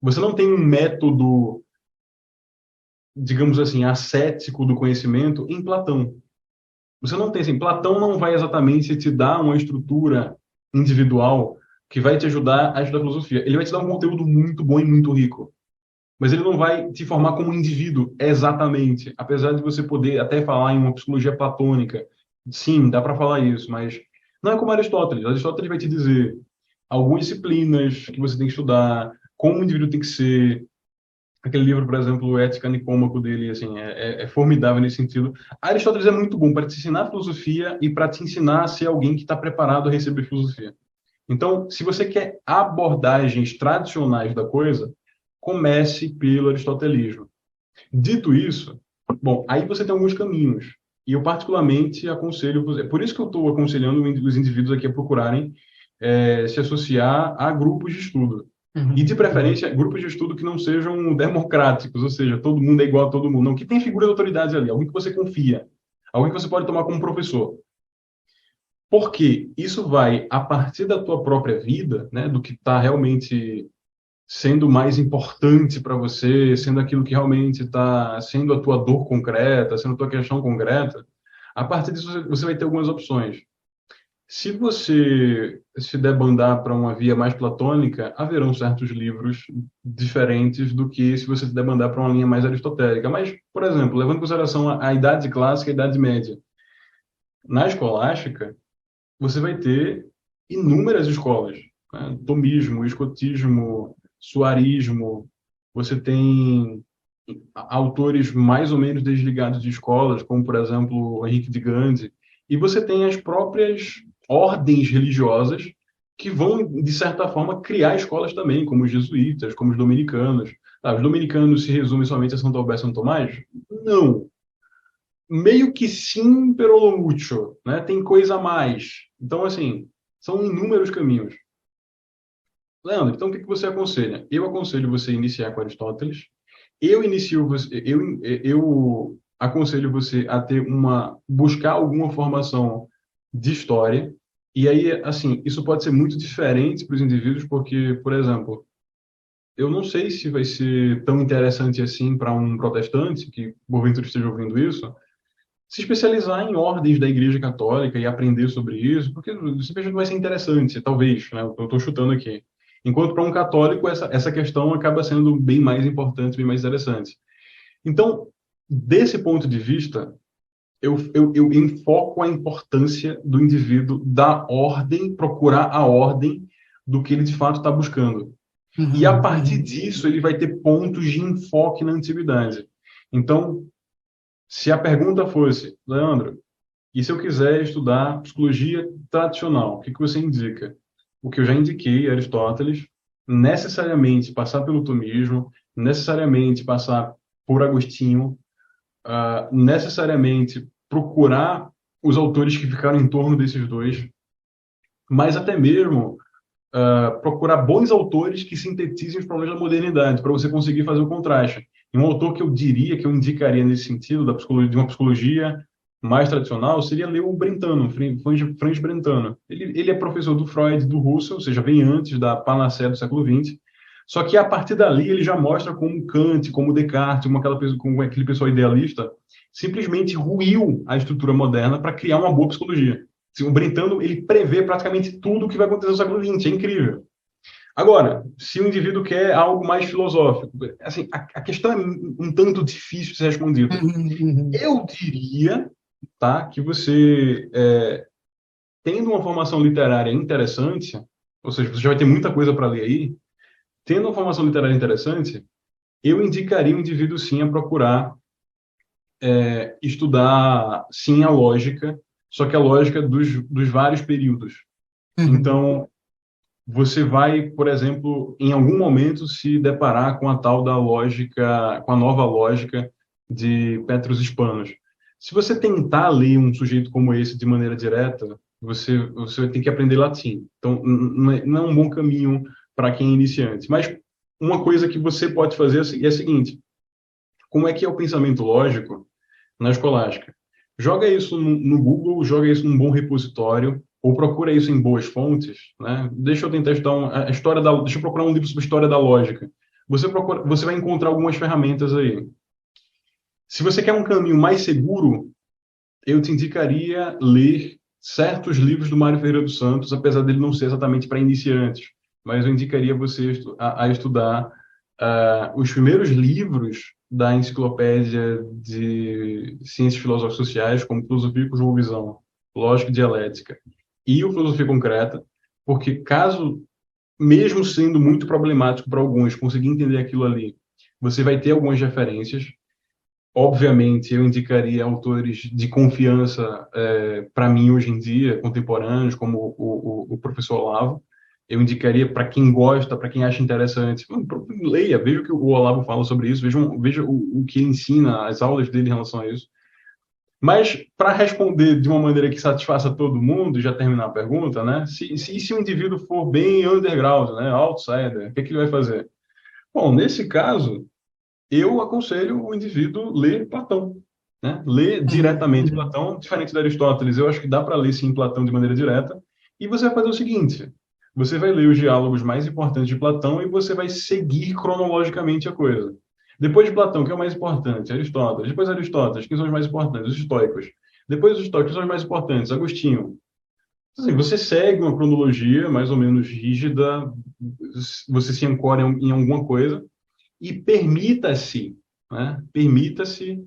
Você não tem um método, digamos assim, ascético do conhecimento em Platão. Você não tem assim, Platão não vai exatamente te dar uma estrutura individual que vai te ajudar a estudar filosofia. Ele vai te dar um conteúdo muito bom e muito rico. Mas ele não vai te formar como um indivíduo exatamente. Apesar de você poder até falar em uma psicologia platônica. Sim, dá para falar isso, mas não é como Aristóteles. Aristóteles vai te dizer algumas disciplinas que você tem que estudar, como o indivíduo tem que ser. Aquele livro, por exemplo, Ética Nicômaco dele, assim, é formidável nesse sentido. Aristóteles é muito bom para te ensinar filosofia e para te ensinar a ser alguém que está preparado a receber filosofia. Então, se você quer abordagens tradicionais da coisa, comece pelo aristotelismo. Dito isso, bom, aí você tem alguns caminhos. E eu particularmente aconselho, é por isso que eu estou aconselhando os indivíduos aqui a procurarem se associar a grupos de estudo. Uhum. E, de preferência, grupos de estudo que não sejam democráticos, ou seja, todo mundo é igual a todo mundo. Não, que tem figura de autoridade ali, alguém que você confia, alguém que você pode tomar como professor. Porque isso vai, a partir da tua própria vida, né, do que está realmente sendo mais importante para você, sendo aquilo que realmente está sendo a tua dor concreta, sendo a tua questão concreta, a partir disso você vai ter algumas opções. Se você se debandar para uma via mais platônica, haverão certos livros diferentes do que se você se debandar para uma linha mais aristotélica. Mas, por exemplo, levando em consideração a Idade Clássica e a Idade Média, na escolástica, você vai ter inúmeras escolas, né? Tomismo, escotismo, suarismo, você tem autores mais ou menos desligados de escolas, como, por exemplo, Henrique de Gandhi, e você tem as próprias ordens religiosas que vão, de certa forma, criar escolas também, como os jesuítas, como os dominicanos. Os dominicanos se resumem somente a Santo Alberto e Santo Tomás? Não. Meio que sim, pero lo mucho, né? Tem coisa a mais. Então, assim, são inúmeros caminhos. Leandro, então o que você aconselha? Eu aconselho você iniciar com Aristóteles. Eu aconselho você a ter buscar alguma formação de história. E aí, assim, isso pode ser muito diferente para os indivíduos, porque, por exemplo, eu não sei se vai ser tão interessante assim para um protestante que porventura esteja ouvindo isso, se especializar em ordens da Igreja Católica e aprender sobre isso, porque simplesmente não vai ser interessante, talvez, né? Eu estou chutando aqui. Enquanto para um católico, essa questão acaba sendo bem mais importante, bem mais interessante. Então, desse ponto de vista, eu enfoco a importância do indivíduo da ordem, procurar a ordem do que ele de fato está buscando. E a partir disso, ele vai ter pontos de enfoque na antiguidade. Então, se a pergunta fosse, Leandro, e se eu quiser estudar psicologia tradicional, o que você indica? O que eu já indiquei, Aristóteles, necessariamente passar pelo tomismo, necessariamente passar por Agostinho, necessariamente procurar os autores que ficaram em torno desses dois, mas até mesmo procurar bons autores que sintetizem os problemas da modernidade, para você conseguir fazer o contraste. E um autor que eu diria, que eu indicaria nesse sentido, de uma psicologia mais tradicional, seria ler o Brentano, Franz Brentano. Ele é professor do Freud, do Russell, ou seja, vem antes da panaceia do século XX, só que a partir dali ele já mostra como Kant, como Descartes, como aquele pessoal idealista, simplesmente ruiu a estrutura moderna para criar uma boa psicologia. O Brentano, ele prevê praticamente tudo o que vai acontecer no século XX, é incrível. Agora, se o indivíduo quer algo mais filosófico, assim, a questão é um tanto difícil de ser respondida. Eu diria, tá, que você, tendo uma formação literária interessante, ou seja, você já vai ter muita coisa para ler aí, tendo uma formação literária interessante, eu indicaria o indivíduo, sim, a procurar estudar, sim, a lógica, só que a lógica dos vários períodos. Então, você vai, por exemplo, em algum momento se deparar com a tal da lógica, com a nova lógica de Petrus Hispanos. Se você tentar ler um sujeito como esse de maneira direta, você tem que aprender latim. Então, não é um bom caminho para quem é iniciante. Mas uma coisa que você pode fazer é a seguinte: como é que é o pensamento lógico na escolástica? Joga isso no Google, joga isso num bom repositório, ou procura isso em boas fontes, né? Deixa eu tentar estudar deixa eu procurar um livro sobre história da lógica. Você vai encontrar algumas ferramentas aí. Se você quer um caminho mais seguro, eu te indicaria ler certos livros do Mário Ferreira dos Santos, apesar dele não ser exatamente para iniciantes, mas eu indicaria você a estudar os primeiros livros da Enciclopédia de Ciências Filosóficas Sociais, como Filosofia e Cosmovisão, Lógica e Dialética, e o Filosofia Concreta, porque caso, mesmo sendo muito problemático para alguns, conseguir entender aquilo ali, você vai ter algumas referências. Obviamente, eu indicaria autores de confiança para mim hoje em dia, contemporâneos, como o professor Olavo. Eu indicaria para quem gosta, para quem acha interessante, leia, veja o que o Olavo fala sobre isso, veja o que ele ensina, as aulas dele em relação a isso. Mas, para responder de uma maneira que satisfaça todo mundo, já terminar a pergunta, né? Se o indivíduo for bem underground, né, outsider, o que ele vai fazer? Bom, nesse caso, eu aconselho o indivíduo ler Platão, né? Ler diretamente Platão, diferente de Aristóteles. Eu acho que dá para ler sim Platão de maneira direta. E você vai fazer o seguinte: você vai ler os diálogos mais importantes de Platão e você vai seguir cronologicamente a coisa. Depois de Platão, que é o mais importante? Aristóteles. Depois Aristóteles, quem são os mais importantes? Os estoicos. Depois os estoicos, quem são os mais importantes? Agostinho. Assim, você segue uma cronologia mais ou menos rígida, você se ancora em alguma coisa, e permita-se, né? Permita-se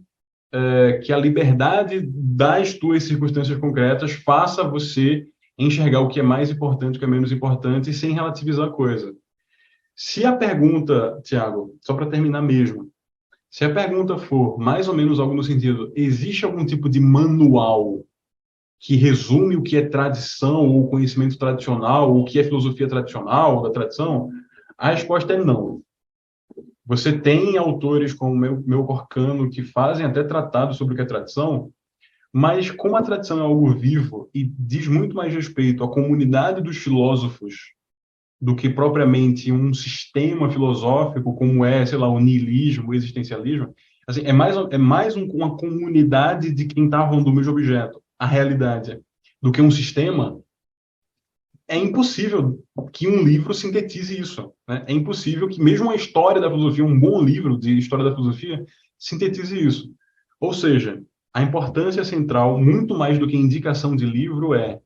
que a liberdade das tuas circunstâncias concretas faça você enxergar o que é mais importante, o que é menos importante, sem relativizar a coisa. Se a pergunta, Tiago, só para terminar mesmo, se a pergunta for mais ou menos algo no sentido, existe algum tipo de manual que resume o que é tradição ou conhecimento tradicional, ou o que é filosofia tradicional, da tradição? A resposta é não. Você tem autores como meu Horcano que fazem até tratados sobre o que é tradição, mas como a tradição é algo vivo e diz muito mais respeito à comunidade dos filósofos do que propriamente um sistema filosófico como é, sei lá, o niilismo, o existencialismo, assim, é mais uma comunidade de quem está falando do mesmo objeto, a realidade, do que um sistema. É impossível que um livro sintetize isso, né? É impossível que mesmo uma história da filosofia, um bom livro de história da filosofia, sintetize isso. Ou seja, a importância central, muito mais do que indicação de livro, é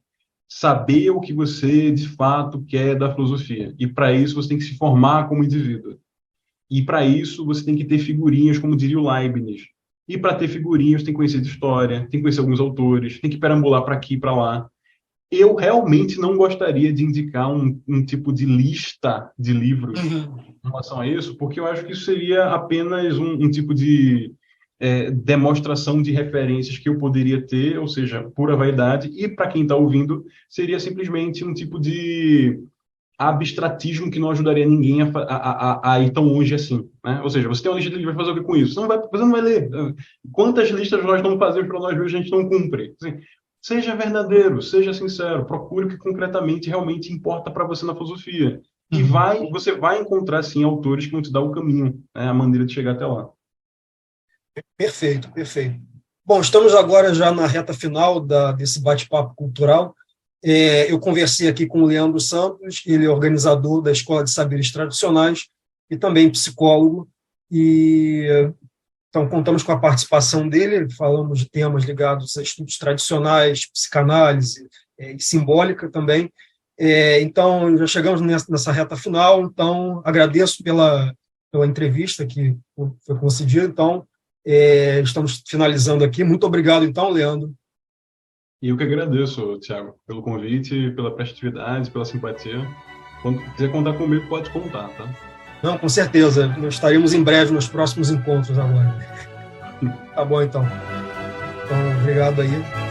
saber o que você, de fato, quer da filosofia. E, para isso, você tem que se formar como indivíduo. E, para isso, você tem que ter figurinhas, como diria o Leibniz. E, para ter figurinhas, tem que conhecer de história, tem que conhecer alguns autores, tem que perambular para aqui e para lá. Eu realmente não gostaria de indicar um tipo de lista de livros em relação a isso, porque eu acho que isso seria apenas um tipo de demonstração de referências que eu poderia ter, ou seja, pura vaidade, e para quem está ouvindo, seria simplesmente um tipo de abstratismo que não ajudaria ninguém a ir tão longe assim, né? Ou seja, você tem uma lista de livros, vai fazer o que com isso? Você não vai ler. Quantas listas nós não fazemos para nós mesmos, a gente não cumpre? Assim, seja verdadeiro, seja sincero, procure o que concretamente realmente importa para você na filosofia. E você vai encontrar, sim, autores que vão te dar o caminho, né, a maneira de chegar até lá. Perfeito, perfeito. Bom, estamos agora já na reta final desse bate-papo cultural. Eu conversei aqui com o Leandro Santos, ele é organizador da Escola de Saberes Tradicionais e também psicólogo. Então, contamos com a participação dele, falamos de temas ligados a estudos tradicionais, psicanálise e simbólica também. Então, já chegamos nessa reta final, então agradeço pela entrevista que foi concedida. Então, estamos finalizando aqui. Muito obrigado, então, Leandro. E eu que agradeço, Tiago, pelo convite, pela prestatividade, pela simpatia. Quando quiser contar comigo, pode contar, tá? Não, com certeza. Nós estaremos em breve nos próximos encontros agora. Tá bom, então. Então, obrigado aí.